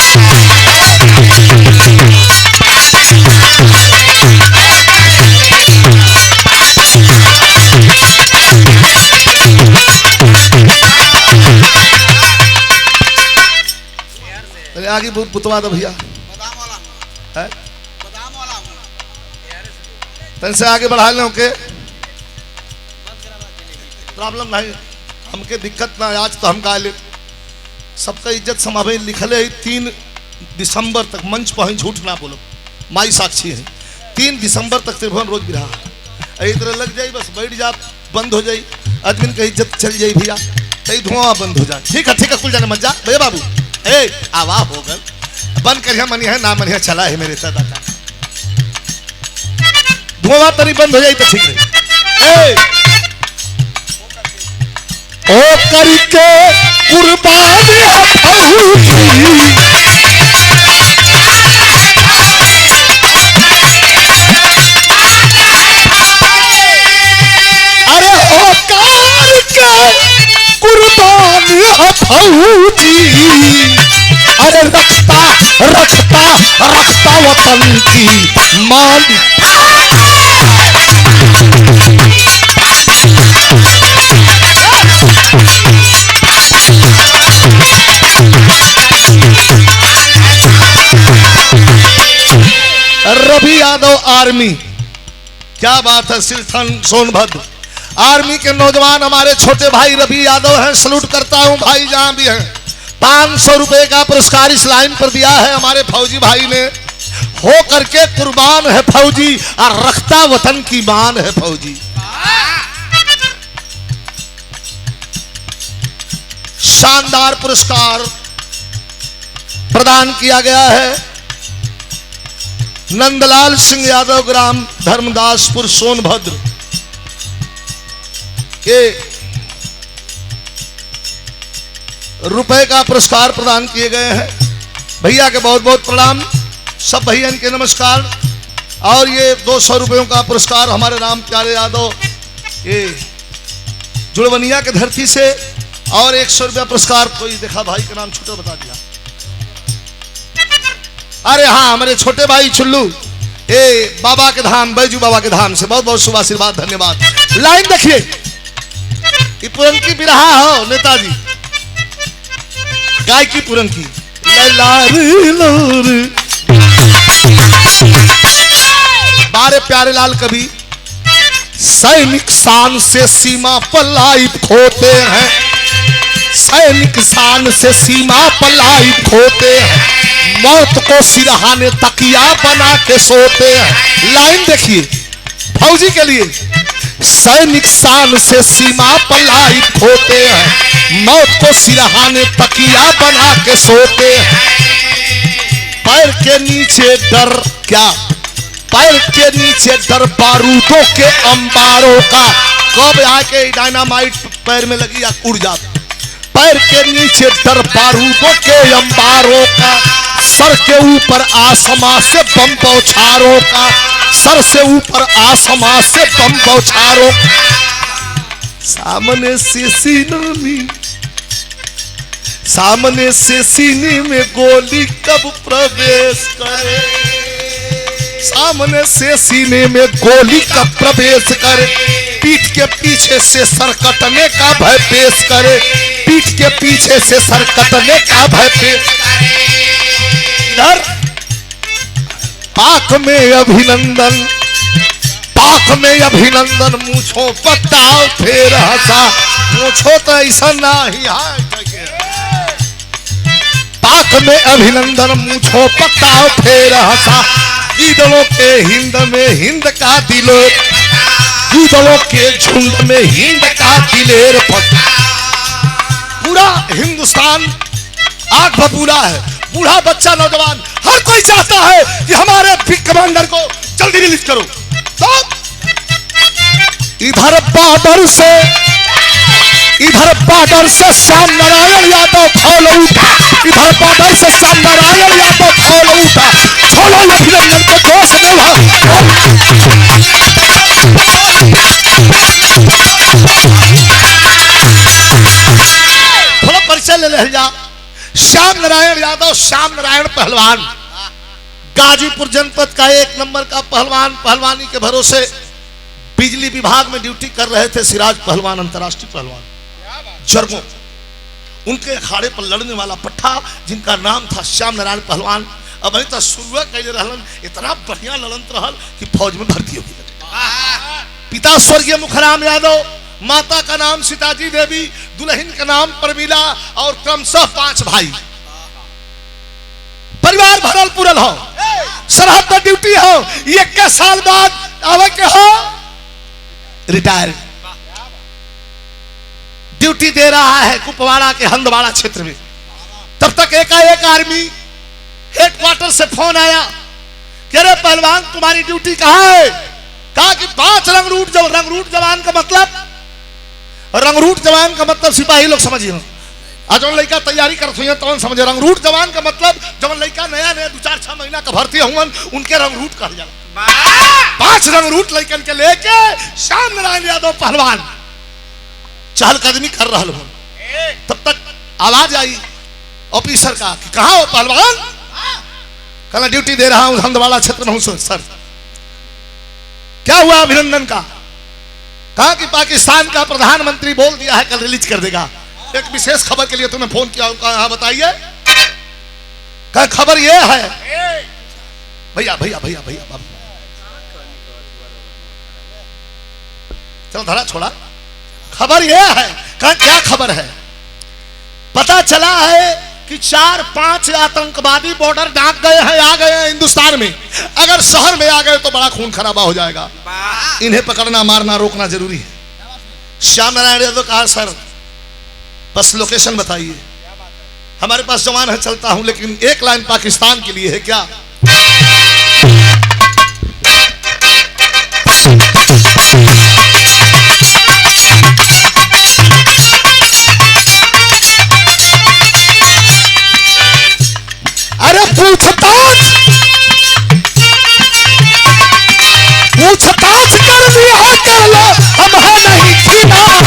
आगे बुतवा दो भैया तन से आगे बढ़ा लो के प्रॉब्लम नहीं हमके दिक्कत ना। आज तो हम गा ले सबका इज्जत समावे लिखले 3 दिसंबर तक मंच पर झूठ ना बोलो, माई साक्षी है। 3 दिसंबर तक त्रिभुवन रोज बिरहा यही तरह लग जाई, बस बैठ जा बंद हो जाई, आदमी का इज्जत चल जाई भैया, कई धुआं बंद हो जाए। ठीक है कुल जाने मत जा भैया बाबू ए आवा हो गल बंद करिया मनी है ना मनी है चला है मेरे दादा का धुआं तरी बंद हो जाए तो ठीक रहे। ओ करके कुर्बान अरे ओ करके कुर्बान फौजी अरे रखता वतन की मान। रवि यादव आर्मी क्या बात है। सिरथन सोनभद्र आर्मी के नौजवान हमारे छोटे भाई रवि यादव हैं, सलूट करता हूं भाई जहां भी हैं। 500 रुपए का पुरस्कार इस लाइन पर दिया है हमारे फौजी भाई ने। हो करके कुर्बान है फौजी और रखता वतन की मान है फौजी। शानदार पुरस्कार प्रदान किया गया है नंदलाल सिंह यादव, ग्राम धर्मदासपुर, सोनभद्र के रुपए का पुरस्कार प्रदान किए गए हैं। भैया के बहुत बहुत प्रणाम, सब भैया के नमस्कार। और ये 200 रुपयों का पुरस्कार हमारे राम प्यारे यादव ये जुड़वनिया के धरती से, और 100 रुपया पुरस्कार कोई देखा भाई का नाम छोटा बता दिया। अरे हाँ, हमारे छोटे भाई चुल्लू ए बाबा के धाम, बैजू बाबा के धाम से बहुत बहुत शुभ आशीर्वाद, धन्यवाद। लाइन देखिए, ये पुरनकी बिरहा हो नेताजी, गाय की पुरनकी। बारे प्यारे लाल कवि, सैनिक शान से सीमा पर लाइफ खोते हैं, सैनिक शान से सीमा पर लाइफ खोते हैं, मौत को सिरहाने तकिया बना के सोते हैं। लाइन देखिए फौजी के लिए, सैनिक शान से सीमा पर लाइफ खोते हैं, मौत को सिरहाने तकिया बना के सोते हैं। पैर के नीचे डर क्या, पैर के नीचे डर बारूदों के अंबारों का, कब आके डायनामाइट पैर में लगी या उड़ जाता। पैर के नीचे डर बारूदों के अंबारों का, सर के ऊपर आसमां से बम बौछारों का, सर से ऊपर आसमां से बम बौछारों। सामने से सीने में, सामने से सीने में गोली कब प्रवेश करे, सामने से सीने में गोली कब प्रवेश करे, पीठ के पीछे से सर कटने का भय पेश करे, पीठ के पीछे से सर कटने का भय पेश। इधर पाक में अभिनंदन, पाक में अभिनंदन, मूछों पताओ फिर हंसा, मूछों तो ऐसा ना ही है। पाक में अभिनंदन, मूछों पताओ फिर हंसा, ईदलों के हिंद में हिंद का दिलेर, ईदलों के झुंड में हिंद का दिलेर। पूरा हिंदुस्तान आग बबूला है, बूढ़ा बच्चा नौजवान हर कोई चाहता है कि हमारे बिग कमांडर को जल्दी रिलीज करो। तो इधर बॉर्डर से श्याम नारायण यादव फौल उठा, इधर बॉर्डर से श्याम नारायण यादव फौल उठा, छोड़ो अभिनंदन को दोष देवा। थोड़ा परिचय ले ले जा। श्याम नारायण यादव, श्याम नारायण पहलवान, गाजीपुर जनपद का 1 नंबर का पहलवान, पहलवानी के भरोसे बिजली विभाग में ड्यूटी कर रहे थे। सिराज पहलवान अंतर्राष्ट्रीय पहलवान जरगों, उनके अखाड़े पर लड़ने वाला पट्टा जिनका नाम था श्याम नारायण पहलवान, अब अभी तक शुरुआत कैले रहलन, इतना बढ़िया लड़ंत रहल कि फौज में भर्ती हो गई। पिता स्वर्गीय मुखराम यादव, माता का नाम सीताजी देवी, दुल्हन का नाम परमीला, और क्रमशः 5 भाई। परिवार भरल पुरल हो, सरहद पर ड्यूटी हो, 21 साल बाद आवे के हो रिटायर। ड्यूटी दे रहा है कुपवाड़ा के हंदवाड़ा क्षेत्र में। तब तक एकाएक आर्मी हेडक्वार्टर से फोन आया कि अरे पहलवान तुम्हारी ड्यूटी कहाँ है? कहा कि 5 रंगरूट जवान का मतलब, रंगरूट जवान का मतलब सिपाही लोग समझिए, आज लड़का तैयारी करत हुई तो समझे। रंगरूट जवान का मतलब जब लड़का नया 2-4-6 महीना का भर्ती हुआ उनके रंगरूट कहा जाला। 5 रंगरूट लड़कन के लेके श्याम नारायण यादव पहलवान चहलकदमी कर रहा हूं। तब तक आवाज आई ऑफिसर का कि कहां हो पहलवान? कहना ड्यूटी दे रहा हूं हंदवाड़ा क्षेत्र में हूं सर। क्या हुआ अभिनंदन का? कहा कि पाकिस्तान का प्रधानमंत्री बोल दिया है कल रिलीज कर देगा। एक विशेष खबर के लिए तुम्हें फोन किया। कहा बताइए। कहा खबर यह है भैया भैया भैया भैया चलो धरा छोड़ा खबर यह है, कहा क्या खबर है? पता चला है कि 4-5 आतंकवादी बॉर्डर डाक गए हैं, आ गए हैं हिंदुस्तान में। अगर शहर में आ गए तो बड़ा खून खराबा हो जाएगा, इन्हें पकड़ना मारना रोकना जरूरी है। श्याम नारायण यादव कहा सर बस लोकेशन बताइए, हमारे पास जवान है चलता हूं, लेकिन एक लाइन पाकिस्तान के लिए है क्या? अरे पूछताछ कर दी है, कर लो हम है नहीं खिलाफ।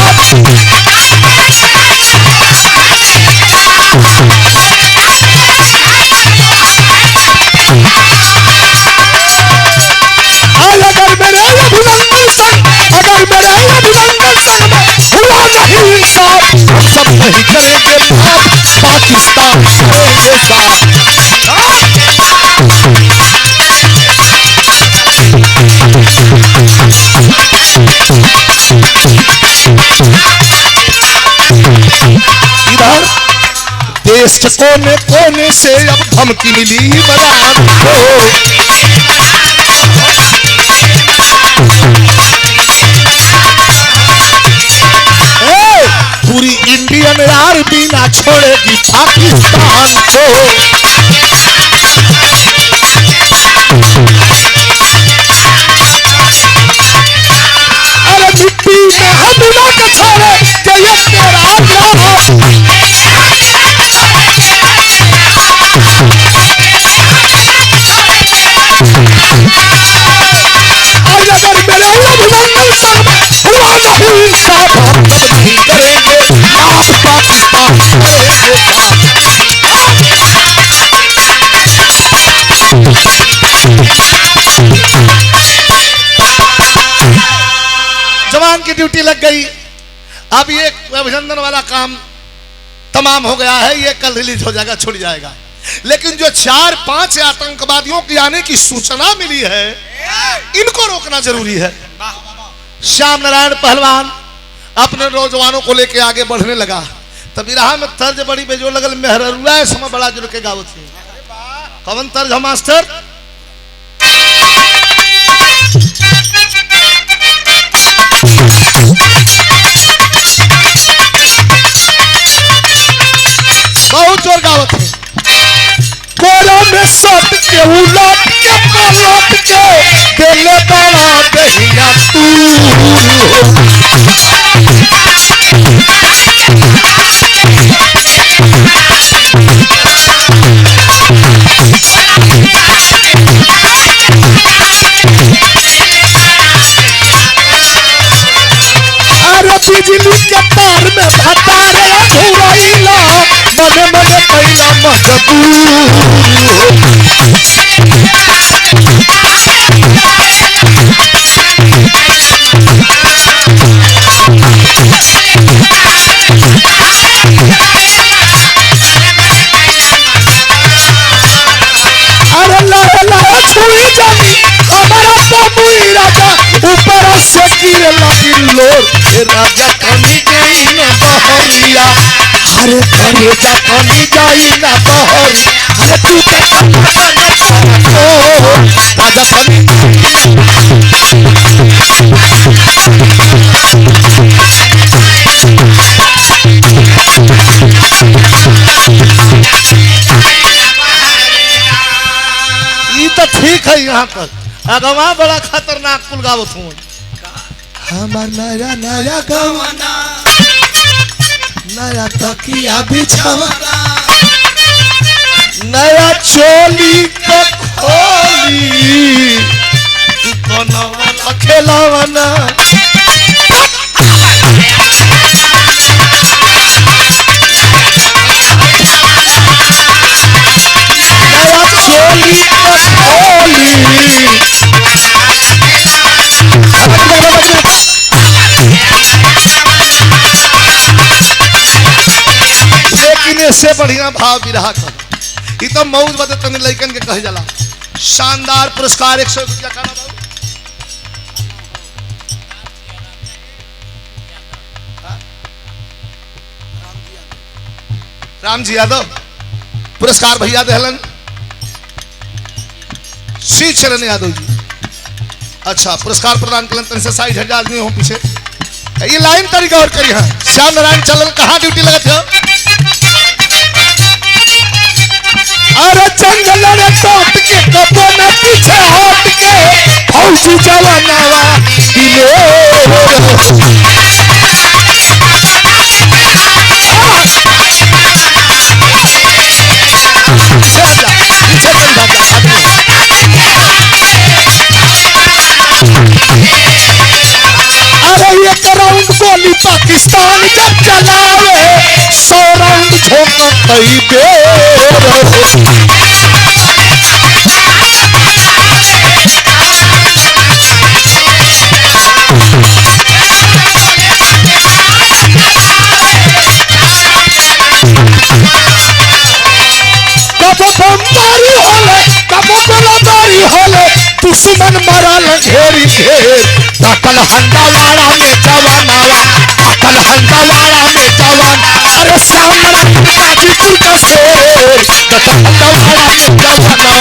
अगर मेरे अभिनंदन संग, अगर मेरे अभिनंदन संग में हुआ नहीं इंसाफ, हम सब नहीं करेंगे माफ, पाकिस्तान करेंगे साफ। इधर देश के कोने कोने से अब धमकी मिली इमरान को, पूरी इंडियन आर्मी ना छोड़ेगी पाकिस्तान को। अरे मिट्टी में हम लोग छोड़े कि ये तेरा और अगर मेरे अभिनंदन संग हुआ नहीं इंसाफ, हम सब नहीं करेंगे माफ, पाकिस्तान करेंगे साफ। जवान की ड्यूटी लग गई। अब ये अभिनंदन वाला काम तमाम हो गया है, ये कल रिलीज हो जाएगा, छुड़ जाएगा। लेकिन जो 4-5 आतंकवादियों की आने की सूचना मिली है, इनको रोकना जरूरी है। श्याम नारायण पहलवान अपने नौजवानों को लेके आगे बढ़ने लगा। तभी रहा में तर्ज बड़ी बेजोड़ लगल, मेहरुआ समय बड़ा जुड़ के गावत है। कौन तर्ज है मास्टर? बहुत जोर गावत है। कोरा में सट के उलट के पलट के दिल बड़ा दहिया तू। अरे बिजली के तार में भतारे घुरैला, मने मने कैला मजबूर। अरे लाए लाए छुई जानी हमारा बबुई राजा, ऊपर से गिर लगी लोर, राजा कनी गई न बहरिया। अरे करेजा कनी गई न बहरी, अरे तू राजा कनी ये तो ठीक है। यहाँ तक अगवा बड़ा खतरनाक पुल गावत हूँ। हमार नया नया गवाना, नया तकिया बिछावना, नया चोली के खोली, बनवाला खेलावना। नया चोली के खोली, लेकिन इससे बढ़िया भाव विरहा कर, ये तो मौज बदे तने लइकन के कहे जाला। शानदार पुरस्कार 100 रुपया का ना रामजी यादव पुरस्कार भैया दहलन श्री चरण यादव जी। अच्छा पुरस्कार प्रदान कलन तन से 60,000 आदमी हो पीछे। ये लाइन तरीका और करी है। श्याम नारायण चलन कहाँ ड्यूटी लगत है? अरे जंगल रे टोट के कपो न पीछे हट के फौजी जवानवा अरे एक राउंड गोली पाकिस्तान जब चलावे 100 राउंड झोंक कई बेर। कबो बमबारी होले कबो गोलाबारी होले दुश्मन मरल घेरी घेर। दाखल हंडावाड़ा में जवानवा दाखल हंडावाड़ा में जवान। अरे सामने गाजीपुर का शेर दाखल हंडावाड़ा में जवानवा।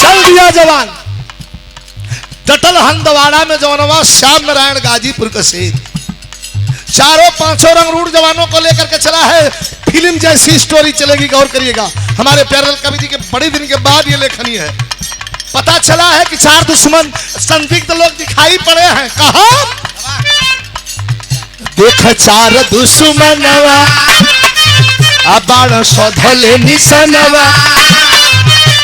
चल दिया जवान। डटल हंदवाड़ा में जवानवा श्याम नारायण गाजीपुर का शेर। चारों पांचों रंगरूट जवानों को लेकर के चला है। फिल्म जैसी स्टोरी चलेगी, गौर करिएगा। हमारे प्यारे कवि जी के बड़े दिन के बाद ये लेखनी है। पता चला है कि 4 दुश्मन संदिग्ध लोग दिखाई पड़े हैं। कहा देख 4 दुश्मनवा अबाड़ सौधले निशनवा।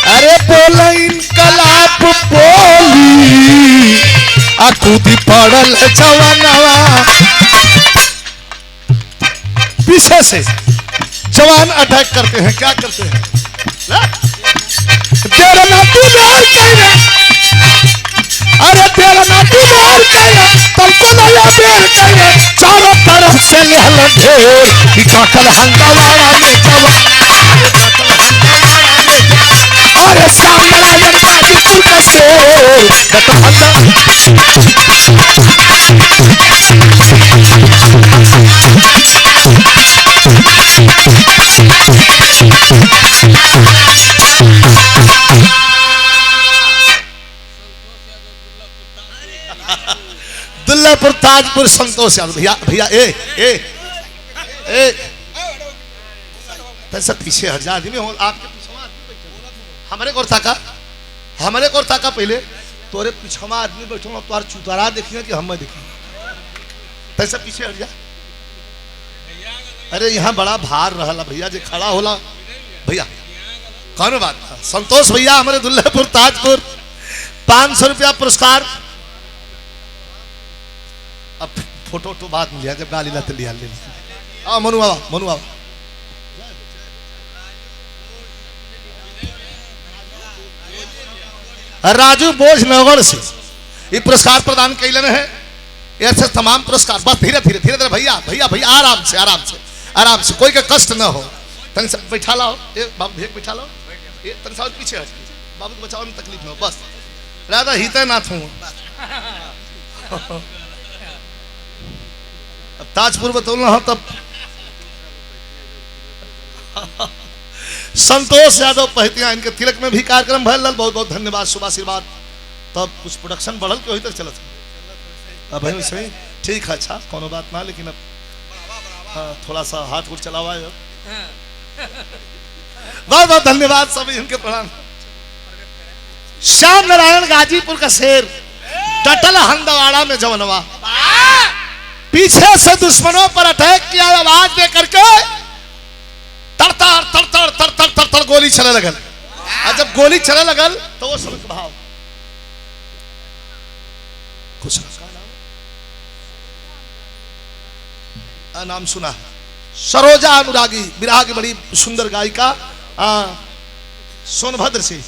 अरे बोला इनकलाब बोली कूदी पड़ल जवानवा। पीछे से जवान अटैक करते हैं। क्या करते हैं? तेरा नातू मार कइले अरे तेरा नातू मार कइले तलको नया बेर कइले। चारों तरफ से लहल ढेर कि काकल हंगावाड़ा में जवान। अरे सामने नारायण गाजीपुर का शेर दुल्लापुर ताजपुर संतोष यादव भैया भैया ए ए ए तैसा पीछे हट जा आदमी हो। आपके पीछे हमारे को ताका पहले तोरे पिछवा आदमी बैठो तोर चुतारा देखिए कि हम देखिए। तैसा पीछे हट जा। अरे यहाँ बड़ा भार रहा भैया जे खड़ा होला भैया। कौन बात था? संतोष भैया हमारे दुल्लापुर ताजपुर 500 रुपया पुरस्कार। अब फोटो तो बाद में लिया जब गाली लाते लिया ले लिया। मनु बाबा राजू बोझ नगर से ये पुरस्कार प्रदान कैलन है। ऐसे तमाम पुरस्कार बस धीरे धीरे भैया भैया भैया आराम से कोई का कष्ट न हो। तन से बैठा लाओ बाबू भेक बैठा लाओ। ये तन से पीछे हट बाबू को बचाओ में तकलीफ न हो बस। राधा हित नाथ हूँ। अब ताजपुर बतौलना हो तब संतोष यादव पहतिया इनके तिलक में भी कार्यक्रम भयल। बहुत बहुत धन्यवाद शुभ आशीर्वाद। तब कुछ प्रोडक्शन बढ़ल के वही तक चलत अब भाई सही ठीक है। अच्छा कोनो बात ना लेकिन अब थोड़ा सा हाथ उठ चलावा है। बहुत बहुत धन्यवाद सभी इनके प्रणाम। श्याम नारायण गाजीपुर का शेर डटल हंदवाड़ा में जवनवा। पीछे से दुश्मनों पर अटैक किया आवाज दे करके तड़ गोली चले लगल। और जब गोली चले लगल तो वो सबक भाव कुछ नाम सुना सरोजा अनुरागी विराह की बड़ी सुंदर गायिका सोनभद्र से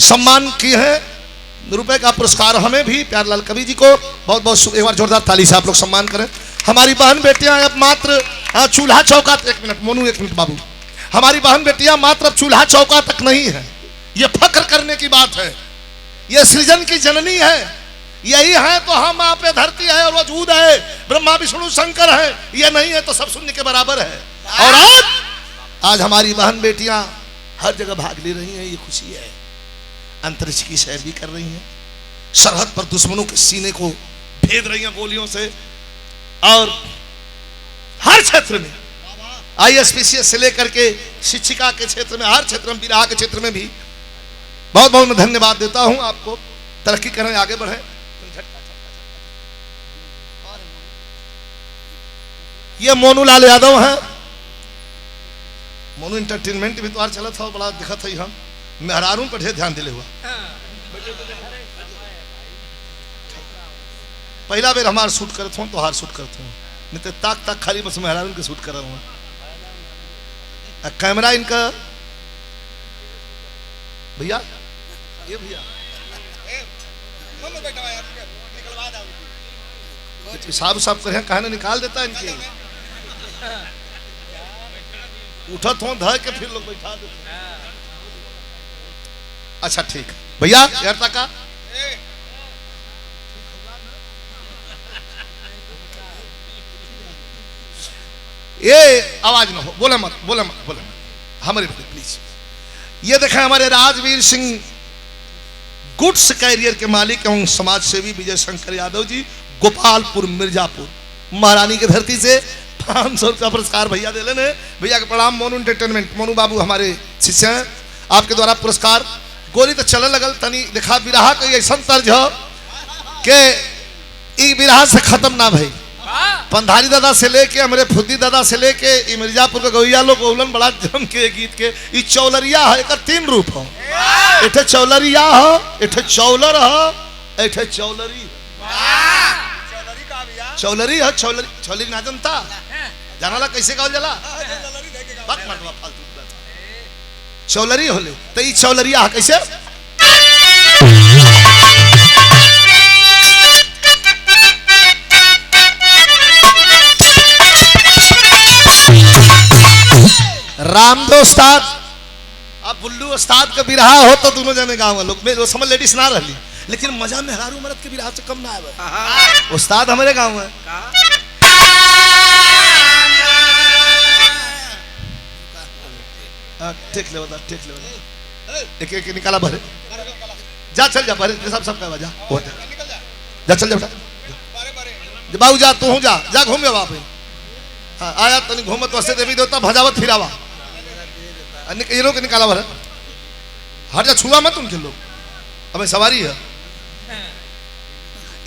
सम्मान की है। रुपए का पुरस्कार हमें भी प्यारलाल कवि जी को बहुत बहुत एक बार जोरदार ताली से आप लोग सम्मान करें। हमारी बहन बेटियां अब मात्र चूल्हा चौका 1 मिनट मोनू 1 मिनट बाबू। हमारी बहन बेटियां मात्र चूल्हा चौका तक नहीं है। ये फख्र करने की बात है ये सृजन की जननी है, यही है तो हम आप पे धरती है और वजूद है, ब्रह्मा विष्णु शंकर है, ये नहीं है तो सब शून्य के बराबर है। और आज हमारी बहन बेटियां हर जगह भाग ले रही हैं, ये खुशी है। अंतरिक्ष की सैर भी कर रही हैं, सरहद पर दुश्मनों के सीने को भेद रही हैं गोलियों से, और हर क्षेत्र में ISPCS से लेकर के शिक्षिका के क्षेत्र में, हर क्षेत्र में, विराह के क्षेत्र में भी बहुत बहुत मैं धन्यवाद देता हूं आपको। तरक्की करें, आगे बढ़े। ये मोनू लाल यादव हैं, मोनू इंटरटेनमेंट भी तो चला था, बड़ा दिखा था हम मेहरारू पर ढेर ध्यान दिले हुआ। पहला बेर हमार शूट करते हो तो हार शूट करते हो, नहीं तो ताक ताक खाली बस मेहरारू के शूट कर रहा हूँ। कैमरा इनका भैया, ये भैया साहब साहब कर कहा ना निकाल देता है इनके, उठत हो धर के फिर लोग बैठा देते। अच्छा ठीक भैया, यार का ये आवाज ना हो, बोला मत, बोला मत, बोला मत हमारे प्लीज। ये देखें हमारे राजवीर सिंह गुड्स कैरियर के मालिक एवं समाज सेवी विजय शंकर यादव जी, गोपालपुर मिर्जापुर, महारानी की धरती से 500 रुपया पुरस्कार भैया दे लेने। भैया के प्रणाम। मोनू एंटरटेनमेंट, मोनू बाबू हमारे शिष्य हैं, आपके द्वारा पुरस्कार। गोली तो चल लगल तनी देखा, विराह का ऐसा तर्ज हो कि विराह से खत्म ना भाई। पंधारी दादा से लेके हमारे फुद्दी दादा से लेके मिर्जापुर के गौया लोग उलन बड़ा जम के गीत के ई चौलरिया है, एक 3 रूप हो, एठे चौलरिया हो, एठे चौलर हो, एठे चौलरी। चौलरी है, चौलरी, चौलरी ना जनता जानाला कैसे गावल जाला, बात मत फालतू चौलरी होले तो ई चौलरिया है कैसे। रामदो उस्ताद अब बुल्लू उस्ताद का बिरहा हो तो दोनों जने गाँव लोग में समझ लेडीज ना रही, लेकिन मजा मेहरारू मरद के बिरहा से कम ना आवे। उस्ताद हमारे गाँव है, ठीक ले बता, ठीक ले बता, एक एक निकाला भरे, जा चल जा भरे, सब सब का जा जा चल जा बेटा, बाबू जा तू जा, जा घूम बाप आया तनी घूमत वैसे देवी देवता भजावत फिरावा, ये लोग निकाला भर हट जा, छुआ मत उनके लोग, हमें सवारी है।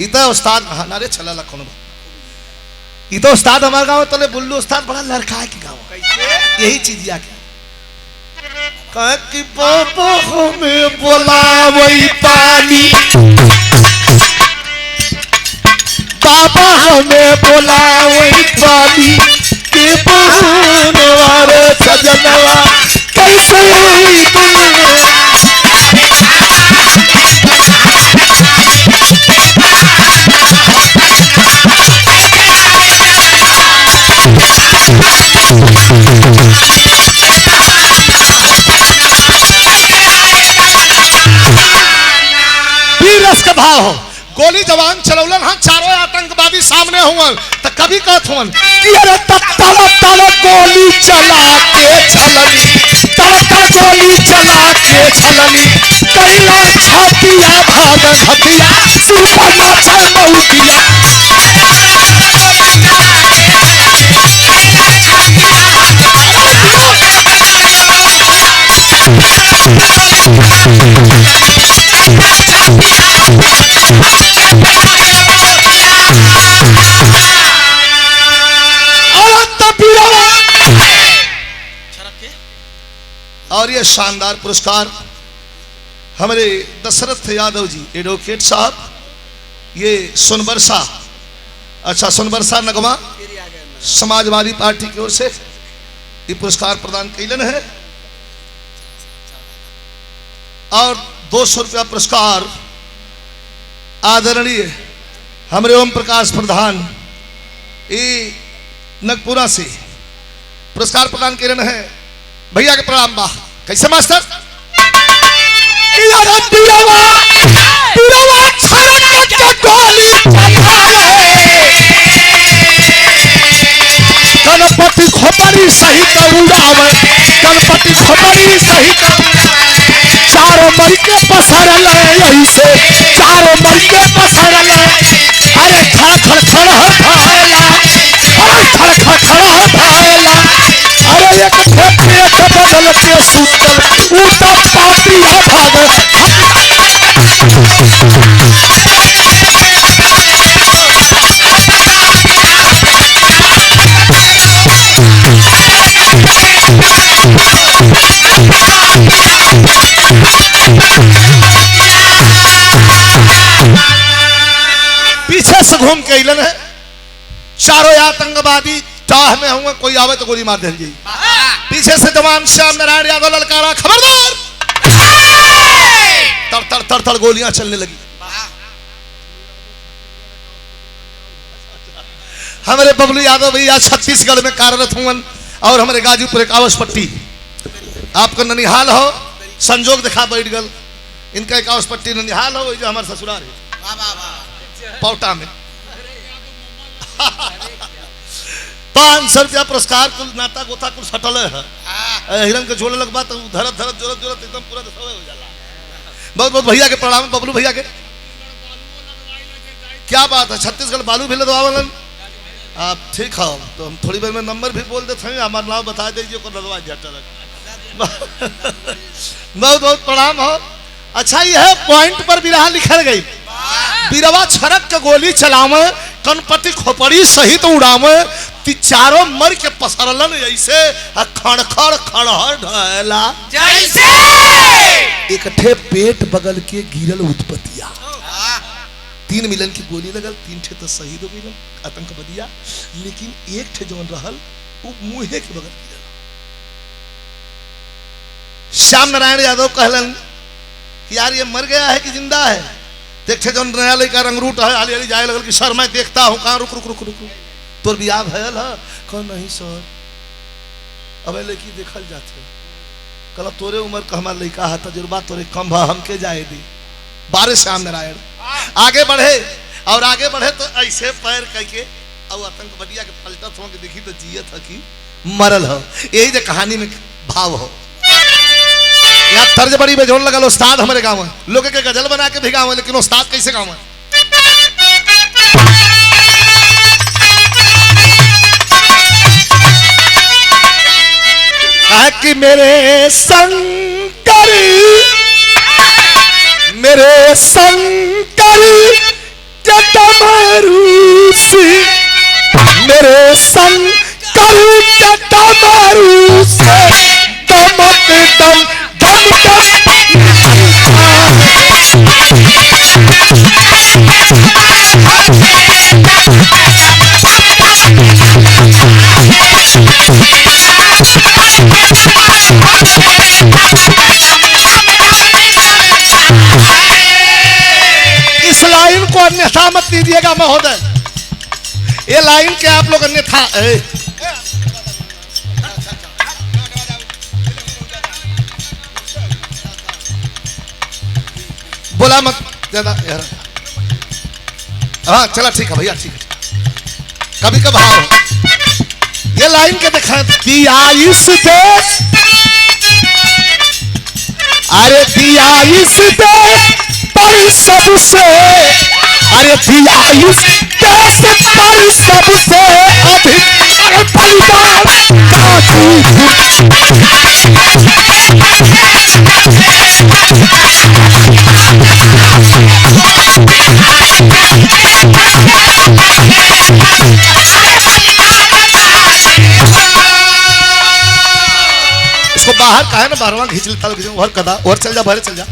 इतना उस्ताद नारे छला लखन, इतना उस्ताद हमारे गाँव तले बुल्लू उस्ताद बड़ा लड़का है कि गाँव यही चीज या कि पापा हमें बोलावई पानी, पापा हमें बोलावई पानी के बहनवार सजनवा कैसे रस का भाव हो। गोली जवान चलौलन, हाँ चारों आतंकवादी सामने हुआ तो कभी कहत हुआ कि अरे तल तल गोली चला के छलनी, तल तल गोली चला के छलनी, कैला छातिया भाग हतिया सुपर नाचा मौतिया। और ये शानदार पुरस्कार हमारे दशरथ यादव जी एडवोकेट साहब, ये सोनबरसा, अच्छा सोनबरसा नगमा समाजवादी पार्टी की ओर से ये पुरस्कार प्रदान कैलन है। और 200 रुपया पुरस्कार आदरणीय हमारे ओम प्रकाश प्रधान ये नगपुरा से पुरस्कार प्रदान कैलन है। भैया के प्रणाम बा। कैसे मास्टर? पीछे से घूम के अलन है, चारों आतंकवादी चाह में होंगे, कोई आवे तो गोली मार दे जी। पीछे से जवान श्याम नारायण यादव ललकारा, खबरदार। तर तर तर तर गोलियां चलने लगी। हमारे बबलू यादव भैया छत्तीसगढ़ में कार्यरत हुए और हमारे गाजीपुर एक आवसपट्टी आपका ननिहाल हो, संजोग दिखा बैठ गल। इनका एक आवसपट्टी ननिहाल हो, जो हमारे ससुराल है पौटा में। 500 रुपया पुरस्कार कुल नाता गोता कुल सटल है। हिरन के जोड़े लग बात धरत धरत जोरत जोरत एकदम पूरा हो जाला। बहुत बहुत भैया के प्रणाम, बबलू भैया के। क्या बात है, छत्तीसगढ़ बालू भी लदवावलन। आप ठीक हो तो हम थोड़ी देर में नंबर भी बोल देते हैं, हमारा नाम बता दीजिए को लदवा दिया। बहुत बहुत प्रणाम हो। अच्छा ये है पॉइंट पर बिरहा लिखल गई, बीरवा छरक के गोली चलावे, कनपति खोपड़ी सहित उड़ावे, चारों मर के पसरलन ऐसे खड़ खड़ खड़हड़ ढला जैसे इकट्ठे पेट बगल के गिरल उत्पत्तिया। 3 मिलन की गोली लगल, 3 ठे तो शहीद हो गई आतंकवादिया, लेकिन एक ठे जौन रहल वो मुँहे के बगल गिरल। श्याम नारायण यादव कहलन कि यार ये मर गया है कि जिंदा है। देखे जौन नया लड़का रंगरूट है, हाली हाली जाए लगल कि सर मैं देखता हूँ, कहाँ रुक रुक रुक रुक तोर बियाह भयल है? कौन नहीं सर, अब लड़की देखल जाते। कल तोरे उम्र का हमारा लड़का है, तजुर्बा तोरे कम भा, हमके जाए दी। बारिश श्याम नारायण आगे बढ़े और आगे बढ़े तो ऐसे पैर करके और आतंकवादिया के पलटत हो के देखी तो जियत है कि मरल हो। यही जो कहानी में भाव हो। यहाँ तर्ज बड़ी बेजोड़ लगल। उस्ताद हमारे गाँव में लोग के गजल बना के भी गाँव है, लेकिन उस्ताद कैसे गाँव है? कहा कि मेरे शंकर के डमरूसी, मेरे शंकर के डमरूसी दमक दम दम इस लाइन को अन्यथा मत दीजिएगा महोदय। ये लाइन के आप लोग अन्यथा बोला मत ज्यादा यार। हाँ चला ठीक है भैया, ठीक है। कभी कभी हाँ ये लाइन के देखा दिया इस देश, अरे दिया इस देश पर सबसे, अरे दिया इस देश पर सबसे अधिक बलिदान इसको बाहर का है ना, बाहरवा खींच लेता और कदा और चल जा, बाहर चल जा।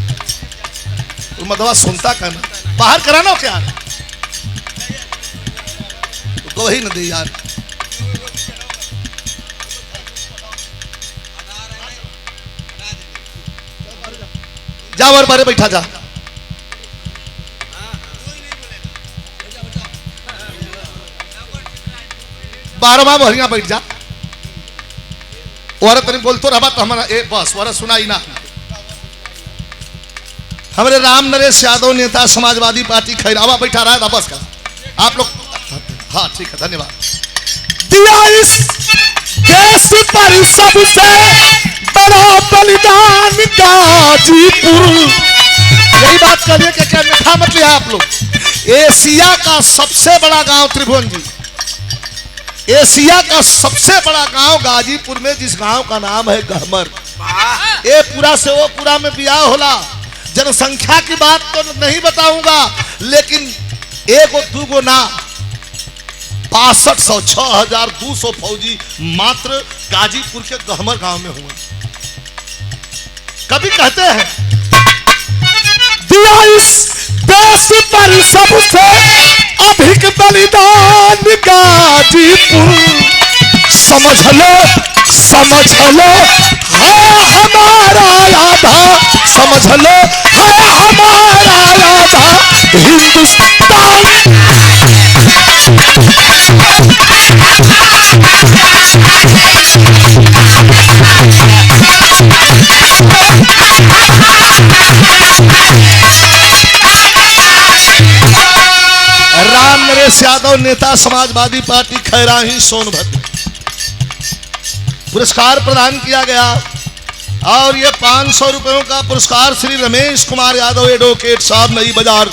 तो मधवा सुनता कहना बाहर कराना हो क्या? तो वही न दे यार। जा और बारे बैठा जा। बारहवा बहरिया बैठ जा। औरत नहीं बोलतो रहा तो हमारा ए बस औरत सुनाई ना। हमारे राम नरेश यादव नेता समाजवादी पार्टी खैरावा बैठा रहा था बस का आप लोग। हाँ ठीक है धन्यवाद। दिया इस देश पर सबसे बड़ा बलिदान गाजीपुर। यही बात करिए कि क्या मिठा मत लिया आप लोग। एशिया का सबसे बड़ा गांव त्रिभुवन जी, एशिया का सबसे बड़ा गांव गाजीपुर में, जिस गांव का नाम है गहमर। ये पूरा से वो पूरा में बियाह होला। जनसंख्या की बात तो नहीं बताऊंगा, लेकिन एगो दूगो ना 6500 6200 फौजी मात्र गाजीपुर के गहमर गांव में हुए। कभी कहते हैं दिया इस देश पर सबसे अधिक बलिदान गाजीपुर, समझ लो है हमारा राधा, समझ लो है हमारा राधा हिंदुस्तान। राम नरेश यादव, नेता समाजवादी पार्टी खैराही सोनभद्र, पुरस्कार प्रदान किया गया। और ये 500 रुपयों का पुरस्कार श्री रमेश कुमार यादव एडवोकेट साहब, नई बाजार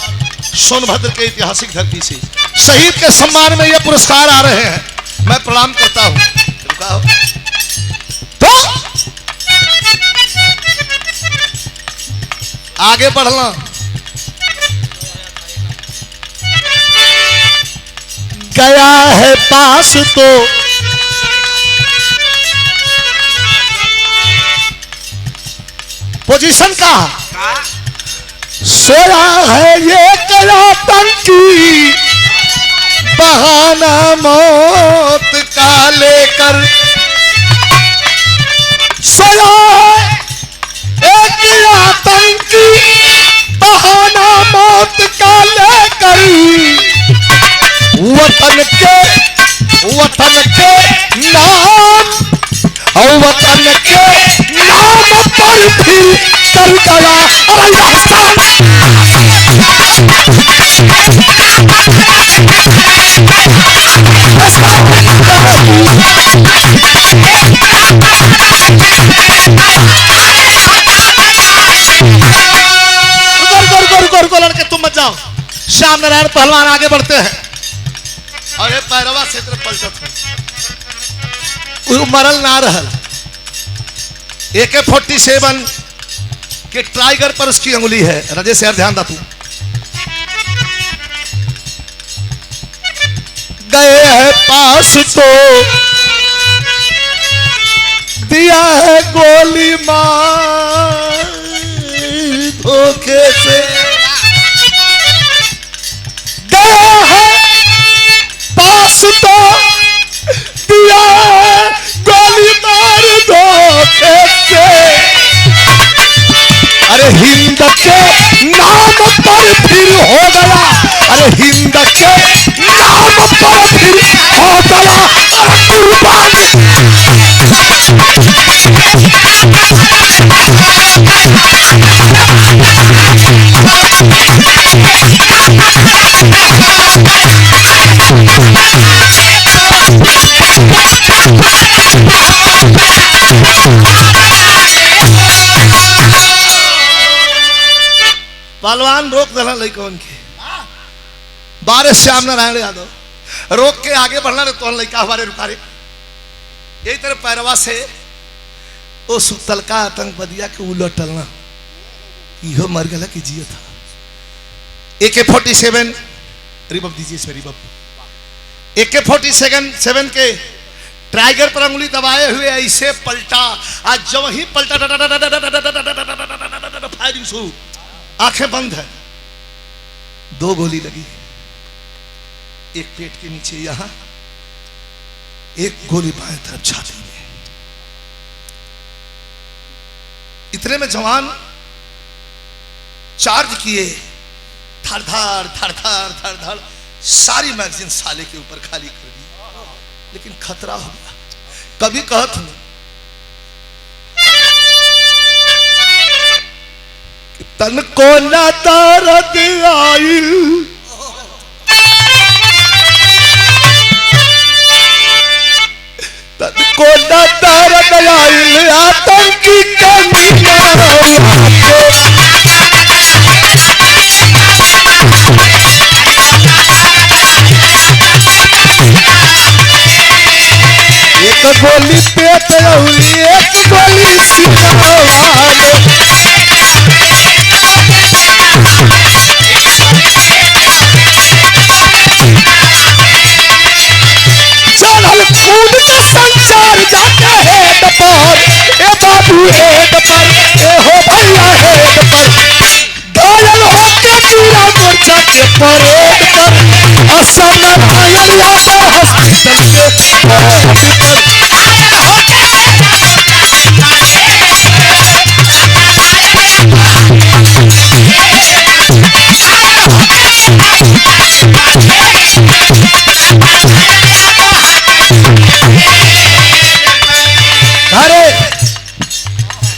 सोनभद्र के ऐतिहासिक धरती से शहीद के सम्मान में ये पुरस्कार आ रहे हैं। मैं प्रणाम करता हूं। रुका हो तो आगे बढ़ना। गया है पास तो पोजीशन का सोया है ये कला टंकी, बहाना मौत का लेकर सोया है एक आतंकी, बहाना मौत का लेकर, वतन के नाम और वतन के नाम पर फिर कर गया रुको लड़के, तुम मत जाओ। श्याम नारायण पहलवान आगे बढ़ते हैं और ये पैरवा क्षेत्र पलटत है, मरल ना रहल। AK-47 के टाइगर पर उसकी अंगुली है। राजेश यार ध्यान दा तू। गए है पास तो दिया है गोली मार धोखे से, गए है पास तो दिया है गोली मार धोखे से। अरे हिंद के नाम पर फिर हो गया, अरे हिंद के नाम पर फिर हो गया कुर्बान। पहलवान रोक देना लड़कन के, बारे श्याम नारायण यादव रोक के आगे बढ़ना रे। तो लड़का हमारे रुका रे, यही तरह पैरवा से वो सुतलका आतंकवादिया के उलटलना, इहो मर गया कि जिया था। AK-47 रिबब दीजिए इसमें रिबब। AK-47 के टाइगर पर अंगुली दबाए हुए ऐसे पलटा, आज जब ही पलटा फायरिंग शुरू, आंखें बंद है, 2 गोली लगी, एक पेट के नीचे यहां, एक गोली बाएं तरफ छाती में। इतने में जवान चार्ज किए, धड़ धड़ धड़ धड़ धड़ धड़ सारी मैगजीन साले के ऊपर खाली कर दी, लेकिन खतरा हो गया। कभी कहत हूं तन को ना दर्द आई, तन को ना दर्द आई, आतंकी एक गोली पेट रही, एक गोली सीना वाले। के परेड पर असम नारायण यादव हॉस्पिटल के परेड पर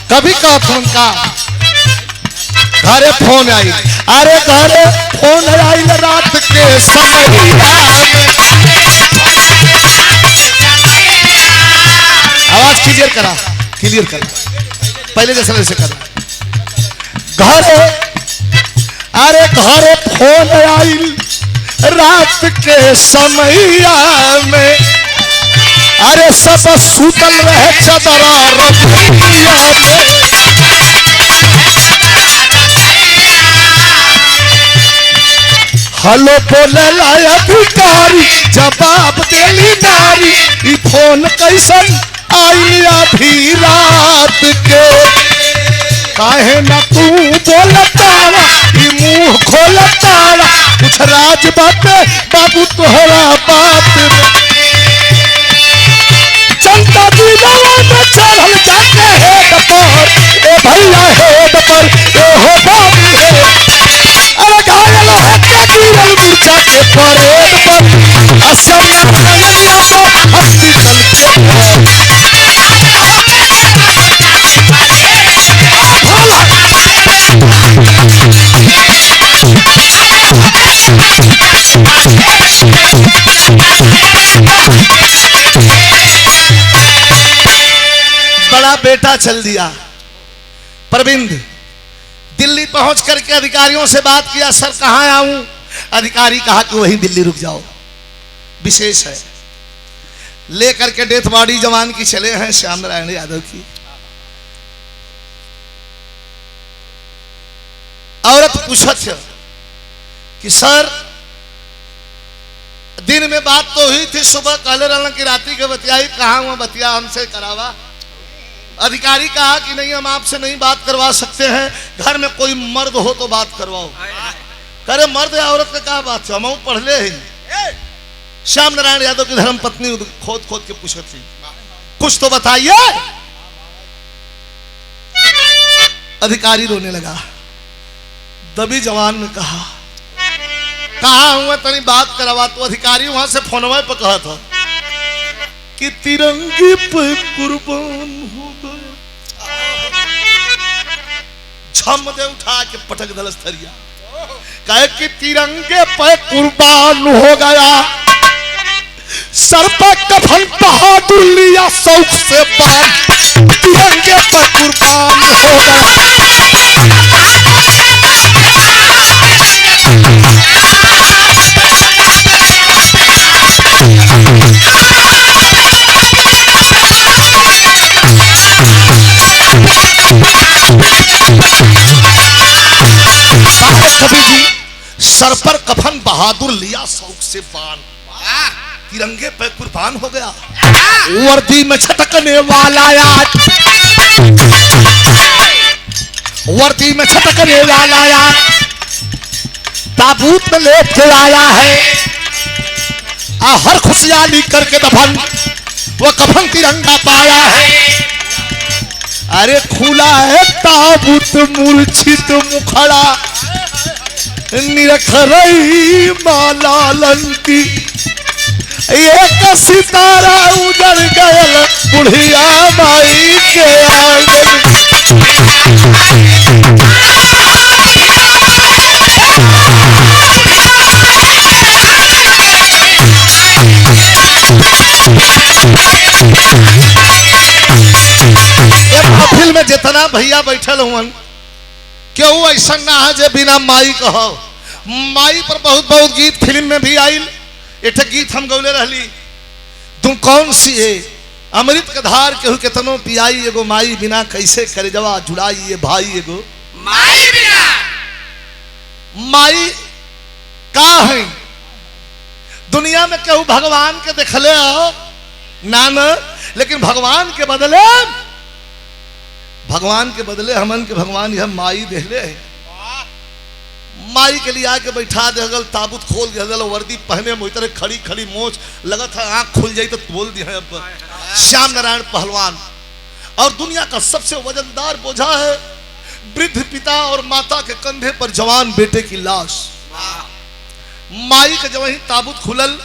कभी का फोन का घरे फोन आई, अरे घरे फोन आई रात के समय आवाज क्लियर करा, क्लियर करा, पहले जैसे वैसे करा। घरे अरे घरे फोन आई रात के समय में, अरे सब सुतल रहे चदरा रतिया में। हेलो बोले अधिकारी जवाब देली नारी, ई फोन कैसन आई अभी रात के, काहे ना तू बोलतावा ई मुंह खोलतावा, कुछ राज बाटे बाबू तोहरा बात में। जनता दीवाना में चढ़ल जाके हेड पर, ए भैया हेड पर, ए हो बाबू हे, अरे घायल होके गिरल मूर्छा के परेड पर, असम नारायण यादव हॉस्पिटल के बड़ा बेटा चल दिया। प्रविंद दिल्ली पहुंच करके अधिकारियों से बात किया, सर कहां आऊं? अधिकारी कहा कि वहीं दिल्ली रुक जाओ, विशेष है। लेकर के डेथ बॉडी जवान की चले हैं श्याम नारायण यादव की। औरत पूछत है कि सर दिन में बात तो हुई थी, सुबह कहले रहना कि राती के बतियाई, कहा हुआ बतिया हमसे करावा। अधिकारी कहा कि नहीं हम आपसे नहीं बात करवा सकते हैं, घर में कोई मर्द हो तो बात करवाओ। करे मर्द या औरत का क्या बात है, हम पढ़ले हैं। श्याम नारायण यादव की धर्म पत्नी खोद खोद के पूछत थी, कुछ तो बताइए। अधिकारी रोने लगा। दबी जवान ने कहा हुआ तनी बात करवा, तो अधिकारी वहां से फोनवा पे कहा था कि तिरंगे पे कुर्बान हो गया। झम दे उठा के पटक दलस थरिया, कहे कि तिरंगे पे कुर्बान हो गया, सर पर कफन बहादुर लिया शौक से बात, तिरंगे पे कुर्बान हो गया। कवि जी सर पर कफन बहादुर लिया शौक से बान, तिरंगे पे कुर्बान हो गया। वर्दी में छटकने वाला आज, वर्दी में छटकने वाला आज ताबूत में लेट के आया है, हर खुशहाली करके दफन वो कफन तिरंगा पाया है। अरे खुला है ताबूत मूर्छित मुखड़ा, निरखरई माला लंकी, एक सितारा उजड़ गयल बुढ़िया माई के आंगन। महफिल में जितना भैया बैठल हुन, क्यों ऐसा ना है जे बिना माई कहो। माई पर बहुत बहुत गीत फिल्म में भी आयल। एक गीत हम गौले रहली, तुम कौन सी है अमृत का धार केहू केतनो पियाई, एगो माई बिना कैसे करे जवा जुड़ाई, ये भाई एगो माई बिना। माई का है दुनिया में केहू भगवान के देखले हो ना न, लेकिन भगवान के बदले हमन के भगवान यह माई देले है। माई के लिए आके बैठा दे गल, ताबूत खोल दे गल, वर्दी पहने मोहतरे खड़ी खड़ी मोच लगा था, आंख खुल जाई तो बोल दिया अब श्याम नारायण पहलवान। और दुनिया का सबसे वजनदार बोझा है वृद्ध पिता और माता के कंधे पर जवान बेटे की लाश। माई के जब ही ताबूत खुलल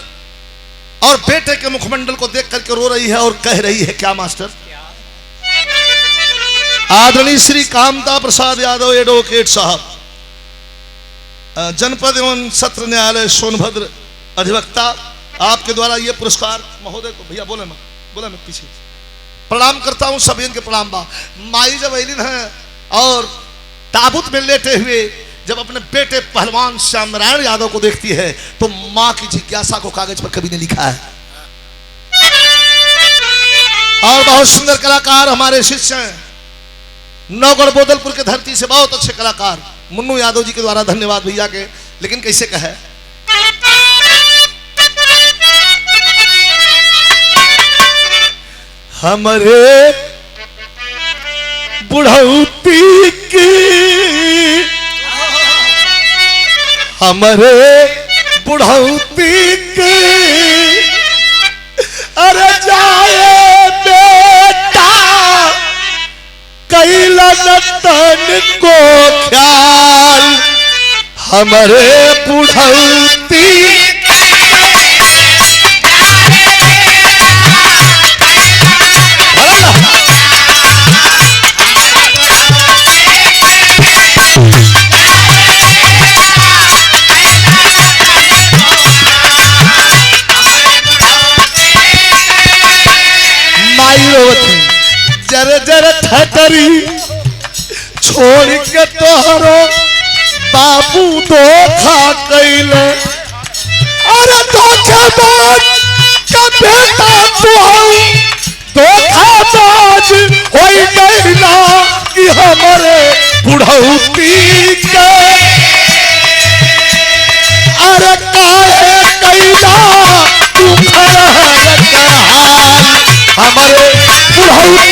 और बेटे के मुखमंडल को देख करके रो रही है और कह रही है क्या मास्टर? आदरणीय श्री कामता प्रसाद यादव एडवोकेट साहब, जनपद एवं सत्र न्यायालय सोनभद्र अधिवक्ता, आपके द्वारा ये पुरस्कार महोदय को, भैया बोले मैं पीछे प्रणाम करता हूं, सभी इनके प्रणाम बा। माई जब ऐलिन है और ताबूत में लेटे हुए जब अपने बेटे पहलवान श्याम नारायण यादव को देखती है तो मां की जिज्ञासा को कागज पर कवि ने लिखा है। और बहुत सुंदर कलाकार हमारे शिष्य हैं नौगढ़ बोदलपुर के धरती से, बहुत अच्छे कलाकार मुन्नू यादव जी के द्वारा, धन्यवाद भैया के। लेकिन कैसे कहे, हमारे बुढ़ौती की, हमारे बुढ़ौती की, अरे जाए बेटा कैलन तन को ख्याल, हमारे बुढ़ौती जर जर ठटरी छोड़ के तोहरो बाबू धोखा कैले, अरे धोखेबाज का बेटा तू धोखाबाज होई गईला कि हमारे बुढ़ौती के, अरे काहे कैला तू खरहर के हाल, हमारे बुढ़ौती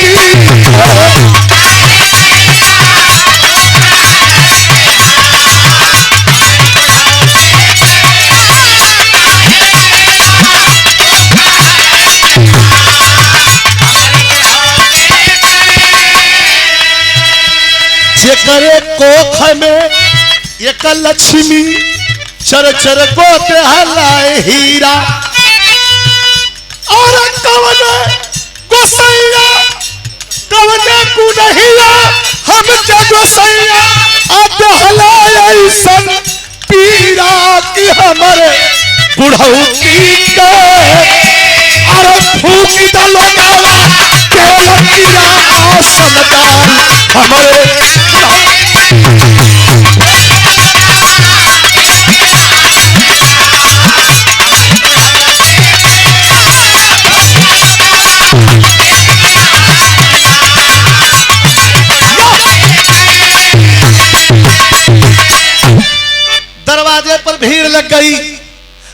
जेकरे कोख में एक लक्ष्मी चर चर गोते हलाए हीरा, और कवने गोसैया कवने कुनहिया हम गोसैया अब हलाए सन पीरा की हमारे बुढ़ौती के, अरे फूक दलो गावा तेल पीरा आसनदार हमारे दरवाजे पर भीड़ लग गई,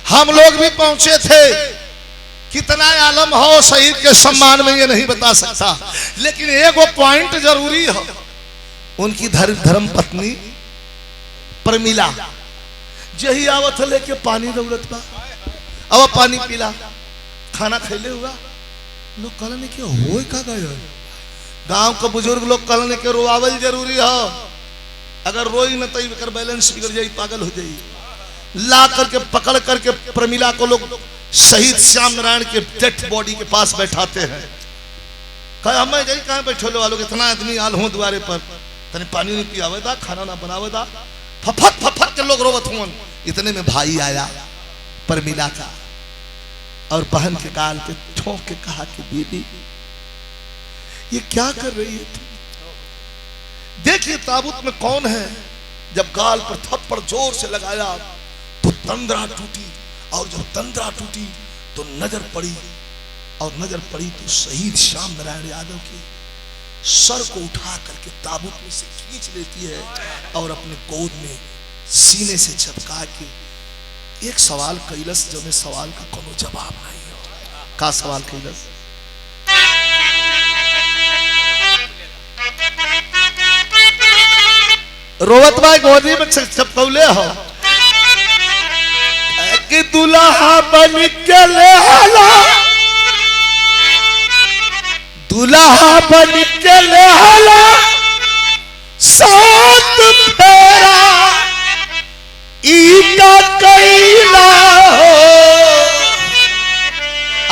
हम लोग भी पहुंचे थे। कितना आलम हो शहीद के सम्मान में ये नहीं बता सकता, लेकिन एगो पॉइंट जरूरी है, उनकी धर्म पत्नी प्रमिला जही आवत लेके पानी दौड़त बा, अब पानी पीला, खाना खैले हुआ, लोग कहने के होए का गए, गांव के बुजुर्ग लोग कहने के रोआवल जरूरी है, अगर रोई न तो बैलेंस बिगड़ जाई, पागल हो जाई। ला करके पकड़ करके प्रमिला को लोग शहीद श्याम नारायण के डेड बॉडी के पास बैठाते हैं। कहा हमें गई कहाँ बैठे लो वालों, इतना आदमी आल हो द्वारे पर, तने पानी नहीं पियावेदा, खाना ना बनावेदा, फफक फफक के लोग रोवत हुन। इतने में भाई आया प्रमिला का और बहन के गाल पे ठोक के कहा कि बीबी ये क्या कर रही है तुम, देखिए ताबूत में कौन है। जब गाल पर थप्पड़ जोर से लगाया तो तंद्रा टूटी, और जब तंद्रा टूटी तो नजर पड़ी, और नजर पड़ी तो शहीद श्याम नारायण यादव के सर को उठा करके ताबूत में से खींच लेती है और अपने गोद में सीने से चपका के एक सवाल कैलस, जो में सवाल का कोनो जवाब नहीं हो। का सवाल कैलस? रोवत बाई गोदी में चपकौले हो कि दुल्हा बन के ले आला, दुल्हा बन के ले आला, सात फेरा ई का कैला हो,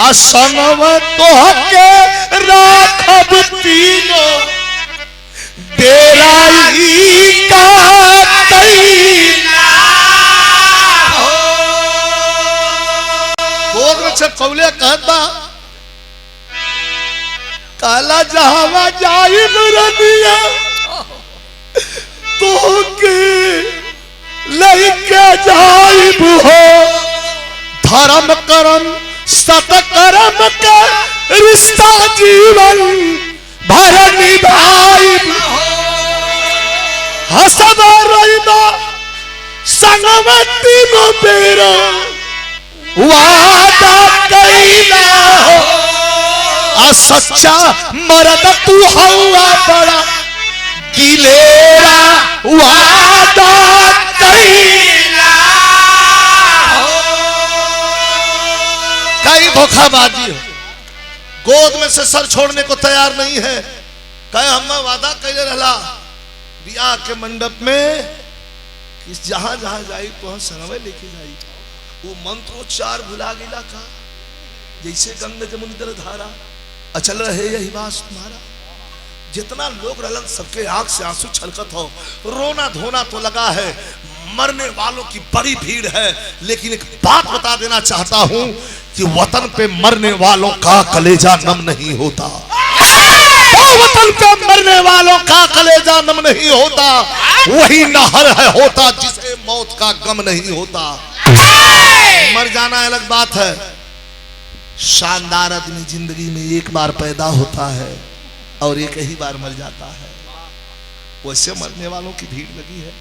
असंगव तोहके राखब तीनों डेरा ई का कैला हो। गोद में छपौले कहता काला जहावा जाई रनिया तो के लेके जाइब हो, धर्म कर्म सतकर्म का रिश्ता जीवन भर निभाइब हो, हसब रहिबा संगम तीनों बेरा वादा कैला हो, आ सच्चा मर्द तू हवा बड़ा गिलेरा वादा कैला हो। कई धोखाबाजी हो, गोद में से सर छोड़ने को तैयार नहीं है, कहे हम वादा कैले रहला बियाह के मंडप में कि जहां जहां जाई तो संगवे लेके जाई, वो मंत्रोच्चार भुला गिला का जैसे गंगा जमुनी तर धारा अचल रहे यही बात तुम्हारा। जितना लोग रहलन सबके आंख से आंसू छलकत हो, रोना धोना तो लगा है, मरने वालों की बड़ी भीड़ है, लेकिन एक बात बता देना चाहता हूं कि वतन पे मरने वालों का कलेजा नम नहीं होता, वतन पे मरने वालों का कलेजा नम नहीं होता, वही नहर है होता जिसे मौत का गम नहीं होता। मर जाना अलग बात है, शानदार आदमी जिंदगी में एक बार पैदा होता है और एक ही बार मर जाता है, वैसे मरने वालों की भीड़ लगी है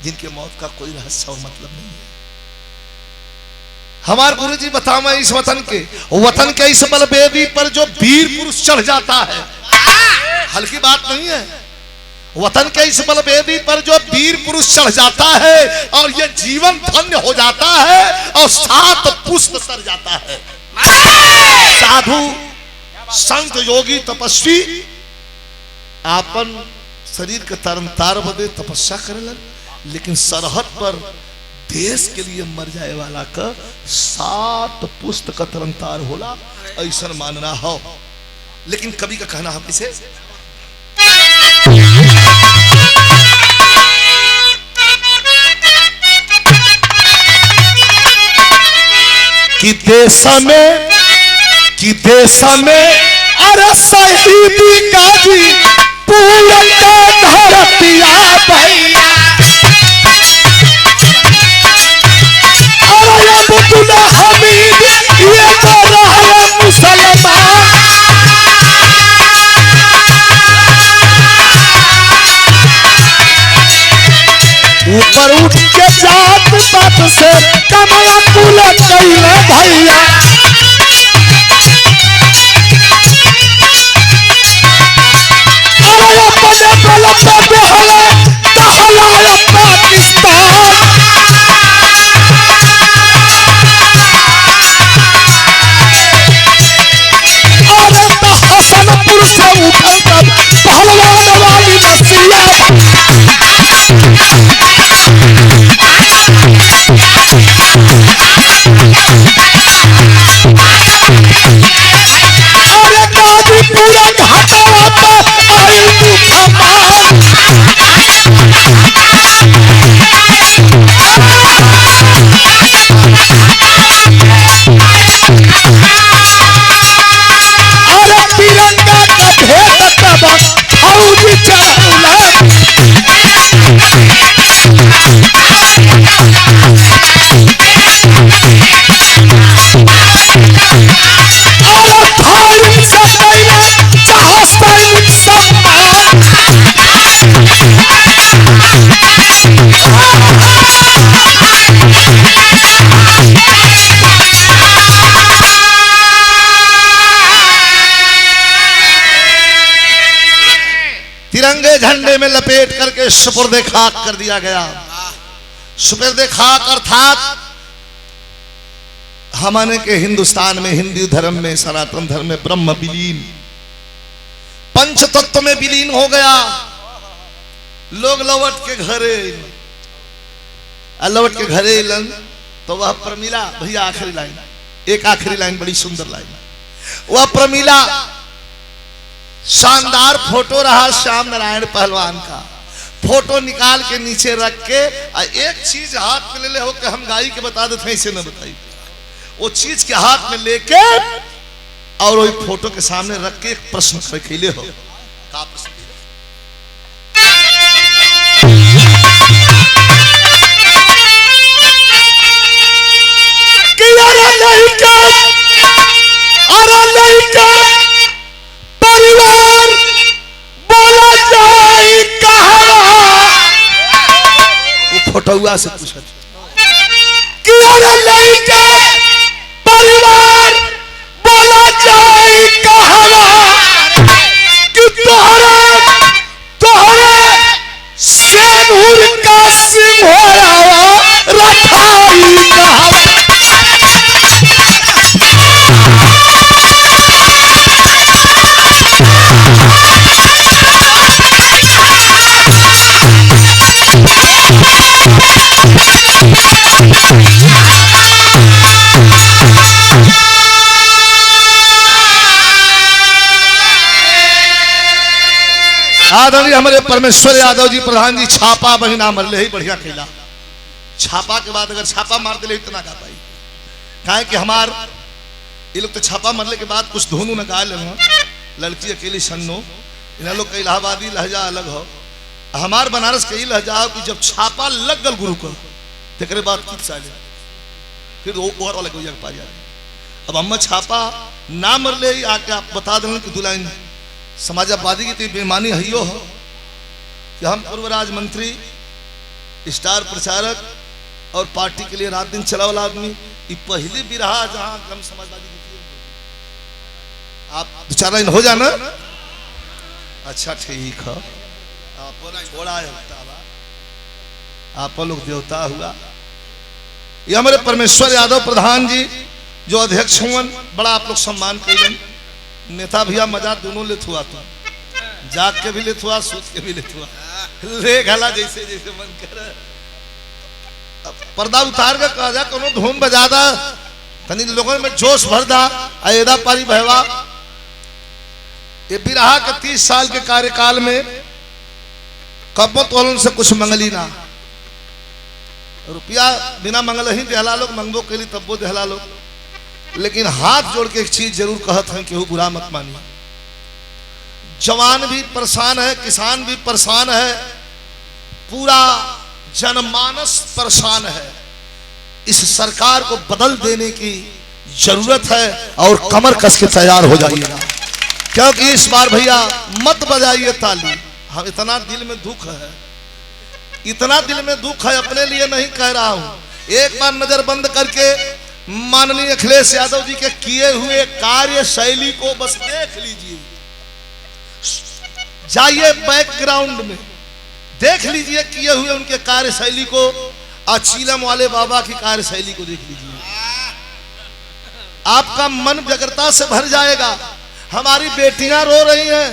जिनके मौत का कोई रहस्य और मतलब नहीं है। हमारे गुरुजी बतावा इस वतन के इस बलवेदी पर जो वीर पुरुष चढ़ जाता है, हल्की बात नहीं है, वतन के इस बलवेदी पर जो वीर पुरुष चढ़ जाता है और ये जीवन धन्य हो जाता है और सात पुष्प तर जाता है। साधु संत योगी तपस्वी आपन शरीर के तरन तार बदे तपस्या करेलन, लेकिन सरहद पर देश के लिए मर जाए वाला का सात पुष्प का तरन तार होला, ऐसा मानना हो। लेकिन कवि का कहना है किसे कि देश में अरे शहीदी गाजी पूरा धरतिया भैया, अरे अब्दुल हमीद ये तो रहा मुसलमान, ऊपर उठ के जात पात से कमला कुल कैले भैया, अरे अपने बल पे बेहले दहलाया पाकिस्तान, अरे तो हसनपुर से उठल तब पहलवान वाली नसिया, अरे गाजी पूरा घाटा पे आई तूफान, अरे तिरंगा का भेद तब फौजी चढ़ौला, अरे फायरिंग से पहले जहां सैनिक सम्मान, तिरंगे झंडे में लपेट करके के सुपुर्दे खाक कर दिया गया। सुपुर्दे खाक अर्थात हमारे के हिंदुस्तान में, हिंदू धर्म में, सनातन धर्म में ब्रह्म विलीन, पंच तत्व में विलीन हो गया। लोग लौट के घरे, लौट के घरे लन तो वह प्रमिला, भैया आखिरी लाइन, एक आखिरी लाइन बड़ी सुंदर लाइन, वह प्रमिला शानदार फोटो रहा श्याम नारायण पहलवान का। फोटो निकाल के नीचे रख के एक चीज हाथ में ले ले हो कि हम गाई के बता देते हैं, इसे न बताइए। वो चीज के हाथ में लेके और वही फोटो के सामने रख के एक प्रश्न खेले हो। का प्रश्न? परिवार बोला जाए कहां? वो फोटोआ से पूछा कि अरे लड़का परिवार बोला जाए कहां कि तोहरे सेनूर का सिंहोरा रखाई कहां? आदरणीय हमारे परमेश्वर यादव जी प्रधान जी छापा महीना मरले ही बढ़िया खेला। छापा के बाद अगर छापा मार दिले इतना गा पाई, कहे कि हमार ये लोग तो छापा मरले के बाद कुछ धुन न गा ले, लड़की अकेली सन्नो, इन लोग का इलाहाबादी लहजा अलग हो, हमार बनारस के लहजा हो कि जब छापा लग गल गुरु को तेरे बाद कुछ साले फिर और वाले को पा जाए। अब हम छापा ना मरले ही आके आप बता दें कि दुलाइन समाजवादी की तो बेमानी हइयो हो कि हम पूर्व राज्य मंत्री, स्टार प्रचारक और पार्टी के लिए रात दिन चला वाला आदमी, ये पहली भी रहा जहां हम समाजवादी की आप दो-चार लाइन हो जाना। अच्छा ठीक है, छोड़ा आप लोग देवता हुआ। ये हमारे परमेश्वर यादव प्रधान जी जो अध्यक्ष हुए, बड़ा आप लोग सम्मान करें। नेता भैया मजा दोनों लेत हुआ, तो जाग के भी लेत हुआ, सोच के भी लेत हुआ, ले घला जैसे जैसे मन कर। पर्दा उतार के कहा जा, कोनो धुन बजा दा, तनी लोगों में जोश भर दा, अयदा पारी भयवा। ये बिरहा के 30 साल के कार्यकाल में कपत वालों से कुछ मंगली ना, रुपया बिना मंगल ही देहला लोग, मंगबो के लिए तब्बो देहला लोग, लेकिन हाथ जोड़ के एक चीज जरूर कहत हैं कि वो बुरा मत मानिए। जवान भी परेशान है, किसान भी परेशान है, पूरा जनमानस परेशान है। इस सरकार को बदल देने की जरूरत है और कमर कस के तैयार हो जाइएगा, क्योंकि इस बार भैया मत बजाइए ताली। हम इतना दिल में दुख है, इतना दिल में दुख है, अपने लिए नहीं कह रहा हूं। एक बार नजर बंद करके माननीय अखिलेश यादव जी के किए हुए कार्य शैली को बस देख लीजिए, जाइए बैकग्राउंड में देख लीजिए किए हुए उनके कार्य शैली को, चीलम वाले बाबा की कार्य शैली को देख लीजिए, आपका मन व्यग्रता से भर जाएगा। हमारी बेटियां रो रही हैं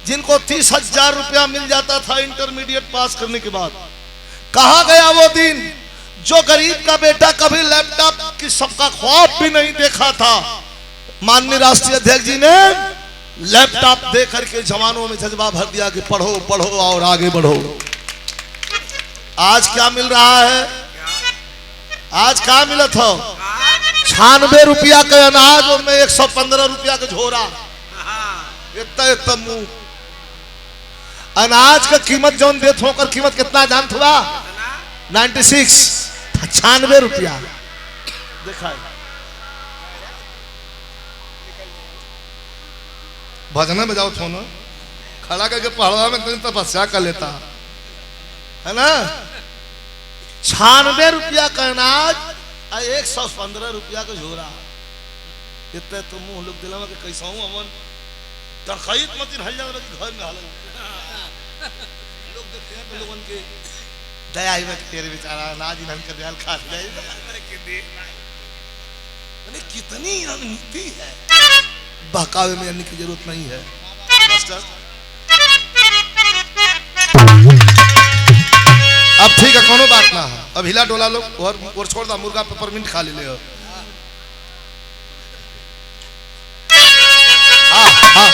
जिनको 30,000 रुपया मिल जाता था इंटरमीडिएट पास करने के बाद। कहां गया वो दिन जो गरीब का बेटा कभी लैपटॉप की सबका ख्वाब भी नहीं देखा था। माननीय राष्ट्रीय अध्यक्ष जी ने लैपटॉप दे करके जवानों में जज्बा भर दिया कि पढ़ो पढ़ो और आगे बढ़ो। आज क्या मिल रहा है? आज क्या मिला था? 96 रुपया का अनाज और में 115 रुपया का झोरा। इतना मुंह अनाज का कीमत जौन देत होकर कीमत कितना जानत हुआ? 96 96 रुपया। देखा भजन बजाओ थो ना, खड़ा करके पहाड़वा में कहीं तपस्या कर लेता है ना। 96 रुपया का अनाज और 115 रुपया का झोरा। इतने तो मुंह लोग दिला के कैसा हूं अमन तखईत मत हल जा घर में हाल लोग लोगन के दया ही में तेरे बेचारा नाज इन्हन कर जाल खा जाए मैंने कितनी रणनीति है बहकावे में आने की जरूरत नहीं है मास्टर। अब ठीक है कोनो बात ना है अब हिला डोला लो और छोड़ दा मुर्गा पेपरमिंट खा ले हो। हाँ हाँ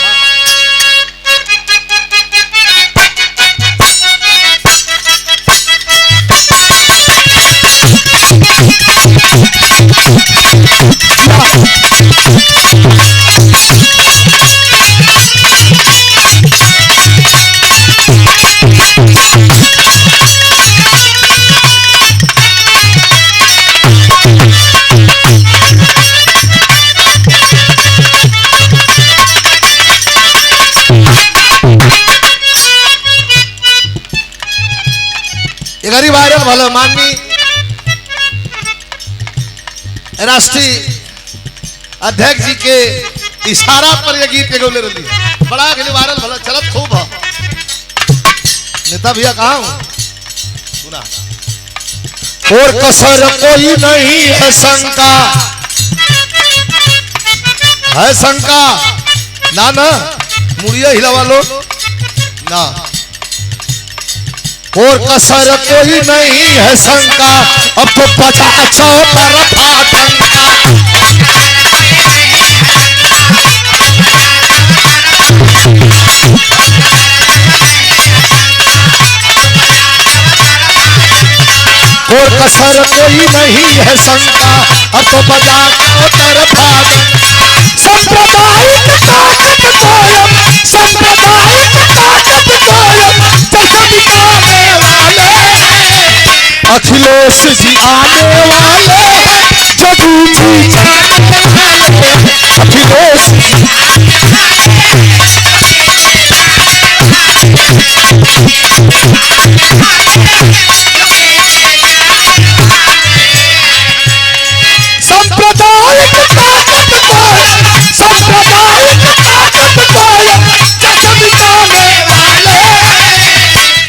गरीब वायरल भलो माननीय राष्ट्रीय अध्यक्ष जी के इशारा पर यह गीत के गौले रही बड़ा गली वायरल भलो चलत खूब है नेता भैया कहा हूं सुना और कसर कोई नहीं है शंका ना ना मुड़िया हिलावा लो ना और कसर कोई नहीं है शंका अब तो बचा तरफा डंका और कसर कोई नहीं है शंका अब तो बचा तरफा सांप्रदायिक ताकत कायम सांप्रदायिक ताकत कायम अखिलेश जी आने वाले हैं जो दूजी जाने वाले अखिलेश सांप्रदायिक ताकत कायम सांप्रदायिक ताकत कायम जग मिटाने वाले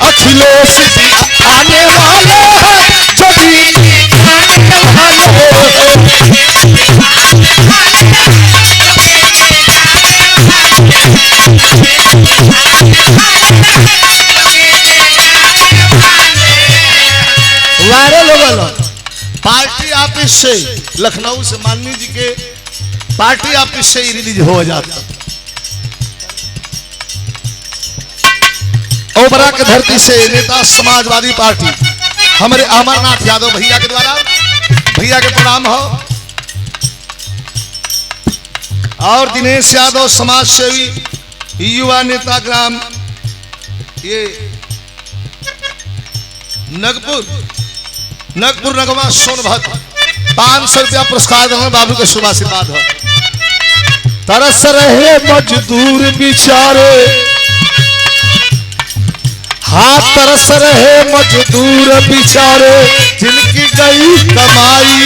अखिलेश जी आने वाले हैं जो भी आने वाले वायरल हो गया पार्टी ऑफिस से लखनऊ से माननीय जी के पार्टी ऑफिस से ही रिलीज हो जाता ओबरा के धरती से नेता समाजवादी पार्टी हमारे अमरनाथ यादव भैया के द्वारा भैया के प्रणाम हो और दिनेश यादव समाज सेवी युवा नेता ग्राम ये नगपुर नगवा सोनभद्र 500 रुपया पुरस्कार देंगे बाबू के शुभ आशीर्वाद हो। तरस रहे मजदूर बेचारे हाथ तरस रहे मजदूर बेचारे जिनकी गई कमाई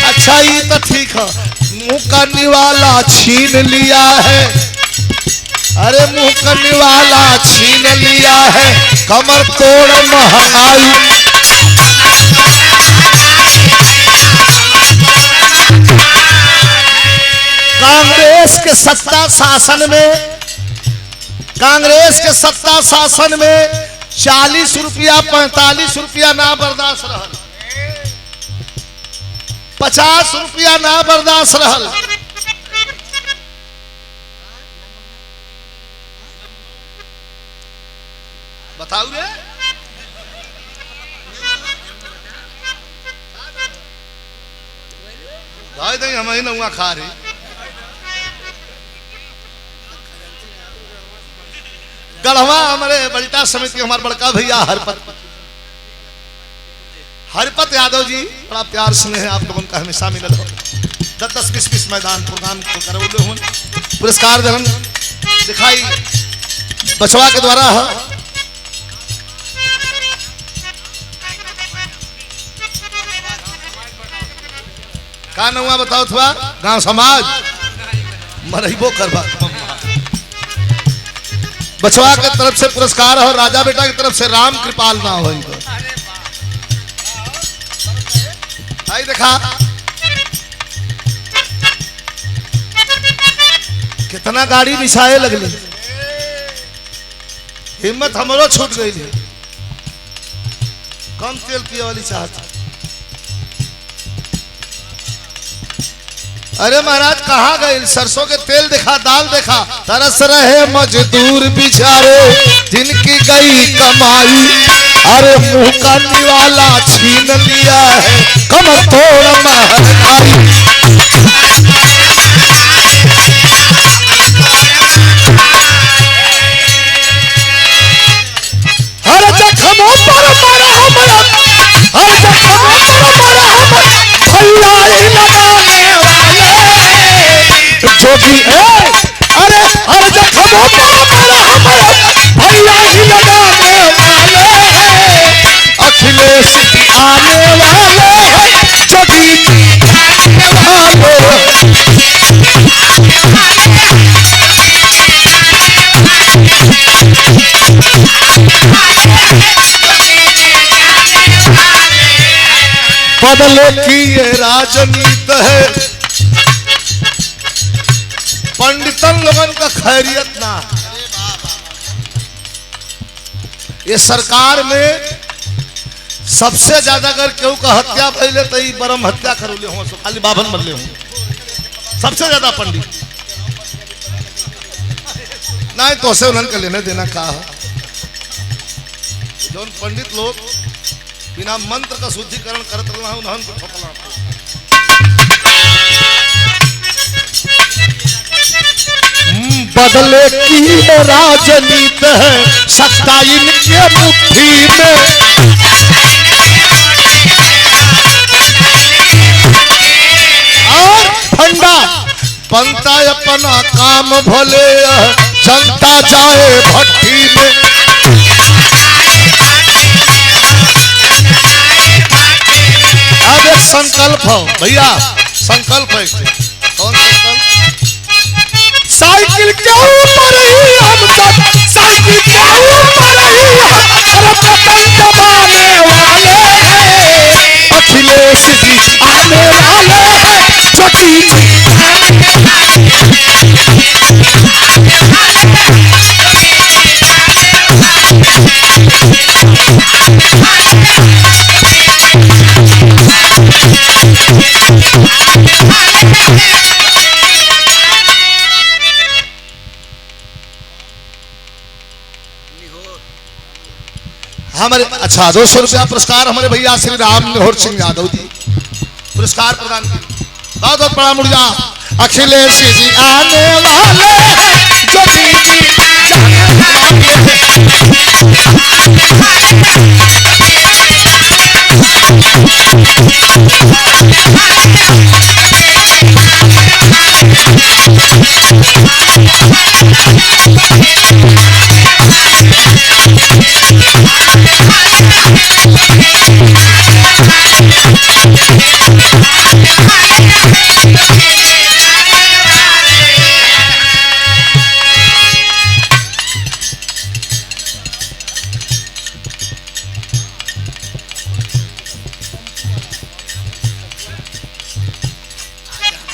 अच्छा ये तो ठीक है मुंह करने वाला छीन लिया है अरे मुंह करने वाला छीन लिया है कमर तोड़ महंगाई कांग्रेस के सत्ता शासन में 40 रुपया 45 रुपया ना बर्दाश्त रहल 50 रुपया ना बर्दाश्त रहल बताऊ रे भाई नहीं हम ही नौआ खा रहे गढ़वा हमारे बलिता समिति हमारे बड़का भैया हरपत यादव जी बड़ा प्यार स्नेह आप लोगों का हमेशा मिलल हो 10-20 मैदान प्रोग्राम पुरस्कार दहन दिखाई बचवा के द्वारा है का नौआ बताओ थोड़ा गांव समाज मरइबो करवा। बचवा के तरफ से पुरस्कार और राजा बेटा की तरफ से राम कृपाल ना हो। आई देखा कितना गाड़ी मिसाए लगली, हिम्मत हमरो छूट गई है। कम तेल पिए वाली चाहता। अरे महाराज कहाँ गए? सरसों के तेल देखा, दाल देखा। तरस रहे मजदूर बेचारे जिनकी गई कमाई, अरे मुंह का निवाला छीन लिया है कमर तोड़ महंगाई। हर जख्मों पर मरहम, हर जख्मों पर मरहम भैया ही लगाने वाले जो भी है। अरे हर जख्मों पर मरहम भैया ही लगाने वाले अखिलेश आने वाले जो भी बदले की ये राजनीति है। पंडितन लोगन का खैरियत ना। ये सरकार में सबसे ज्यादा अगर केहू का हत्या भइले तो बरम हत्या करोले हो, खाली बाभन मरले हो। सबसे ज्यादा पंडित नहीं तो से उन्हन लेने देना का। जौन पंडित लोग बिना मंत्र का शुद्धिकरण करत रहा है उन्हन को ठोकला। बदले की राजनीति है सत्ता इनके मुट्ठी में। और फंडा बनता अपना काम भले जनता जाए भट्टी में। अब एक संकल्प हो भैया, संकल्प है। कौन संकल्प? साइकिल के ऊपर ही हम सब, साइकिल के ऊपर ही हम बटन दबाने वाले अखिलेश जी आने वाले छोटी हमारे। अच्छा 200 रुपया पुरस्कार हमारे भैया श्री राम निहोर सिंह यादव जी पुरस्कार प्रदान किए। बहुत बहुत बड़ा मुर्जा। अखिलेश जी आने वाले जो दीदी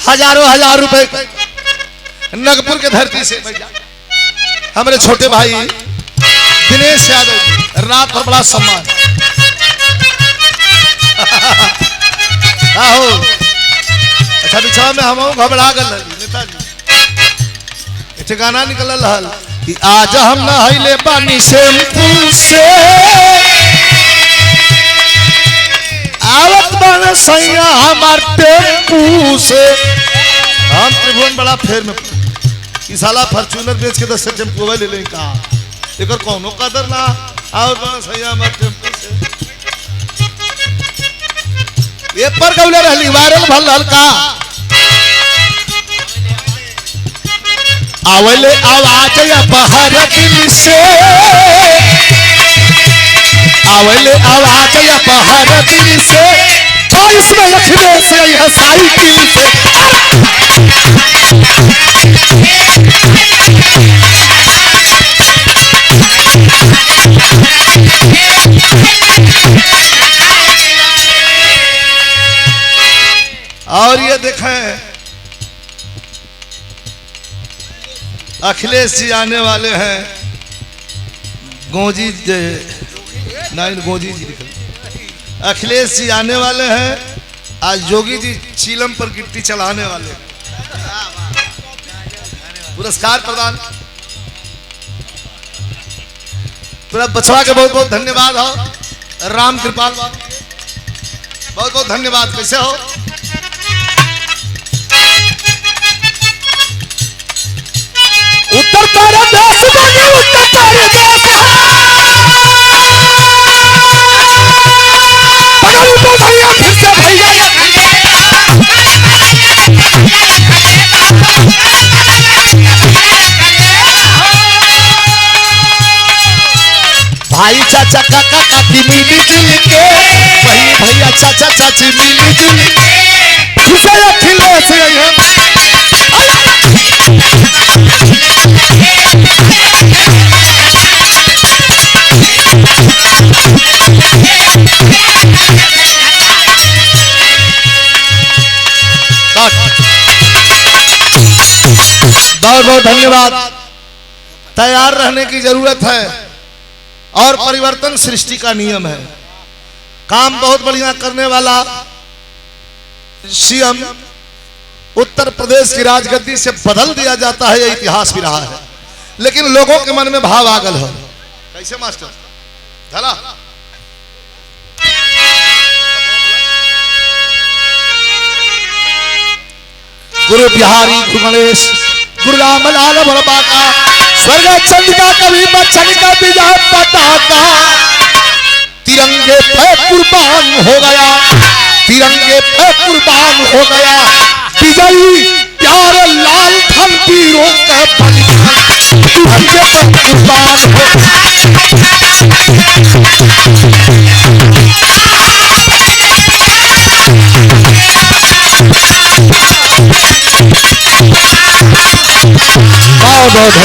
हजारों हजार रुपए नगपुर के धरती से भैया हमारे छोटे भाई दिनेश यादव रात पर बड़ा सम्मान। हो अच्छा बिछा में हम घबरा गल नेताजी गाना निकल हल कि आज हम नहैले पानी शैम्पू से आवत बन सैया हमार टेम्पू से। हम त्रिभुवन बड़ा फेर में कि साला फॉर्च्यूनर बेच के 10 टेम्पू ले लें का एक कौनो कदर ना और बन सैया हमार टेम्पू से। ये पर गौले रहली वायरल भल हल्का आवले आवाज बहर दिल से आवले आवाज बहर दिल से 22 में अखिलेश आई है साइकिल से। और ये देखें अखिलेश जी आने वाले हैं, गोजी नहीं गोजी जी लिखल, अखिलेश जी आने वाले हैं, आज योगी जी चीलम पर गिट्टी चलाने वाले हैं। पुरस्कार प्रदान पूरा बछवा के बहुत बहुत धन्यवाद हो। राम कृपाल बाबू बहुत बहुत धन्यवाद। कैसे हो? उत्तर प्रदेश बनी उत्तर प्रदेश पकड़ू तो भैया फिर से भैया भाई चाचा काका काकी मिली जुल के, भाई भैया चाचा चाची मिली जुल के फिर से अखिलेश आई है। बहुत बहुत धन्यवाद। तैयार रहने की जरूरत है और परिवर्तन सृष्टि का नियम है। काम बहुत बढ़िया करने वाला सीएम उत्तर प्रदेश की राजगद्दी से बदल दिया जाता है, यह इतिहास भी रहा है, लेकिन लोगों के मन में भाव आगल है। कैसे मास्टर धला गुरु बिहारी गुरु गणेश गुरु राम लाल बड़बा का स्वर्ग चंद्रिका कभी बचन का विजय पताका तिरंगे पे कुर्बान हो गया, तिरंगे पे कुर्बान हो गया। विजयी प्यारे लाल धन वीरों के बलिदान तिरंगे पे कुर्बान हो। बहुत बहुत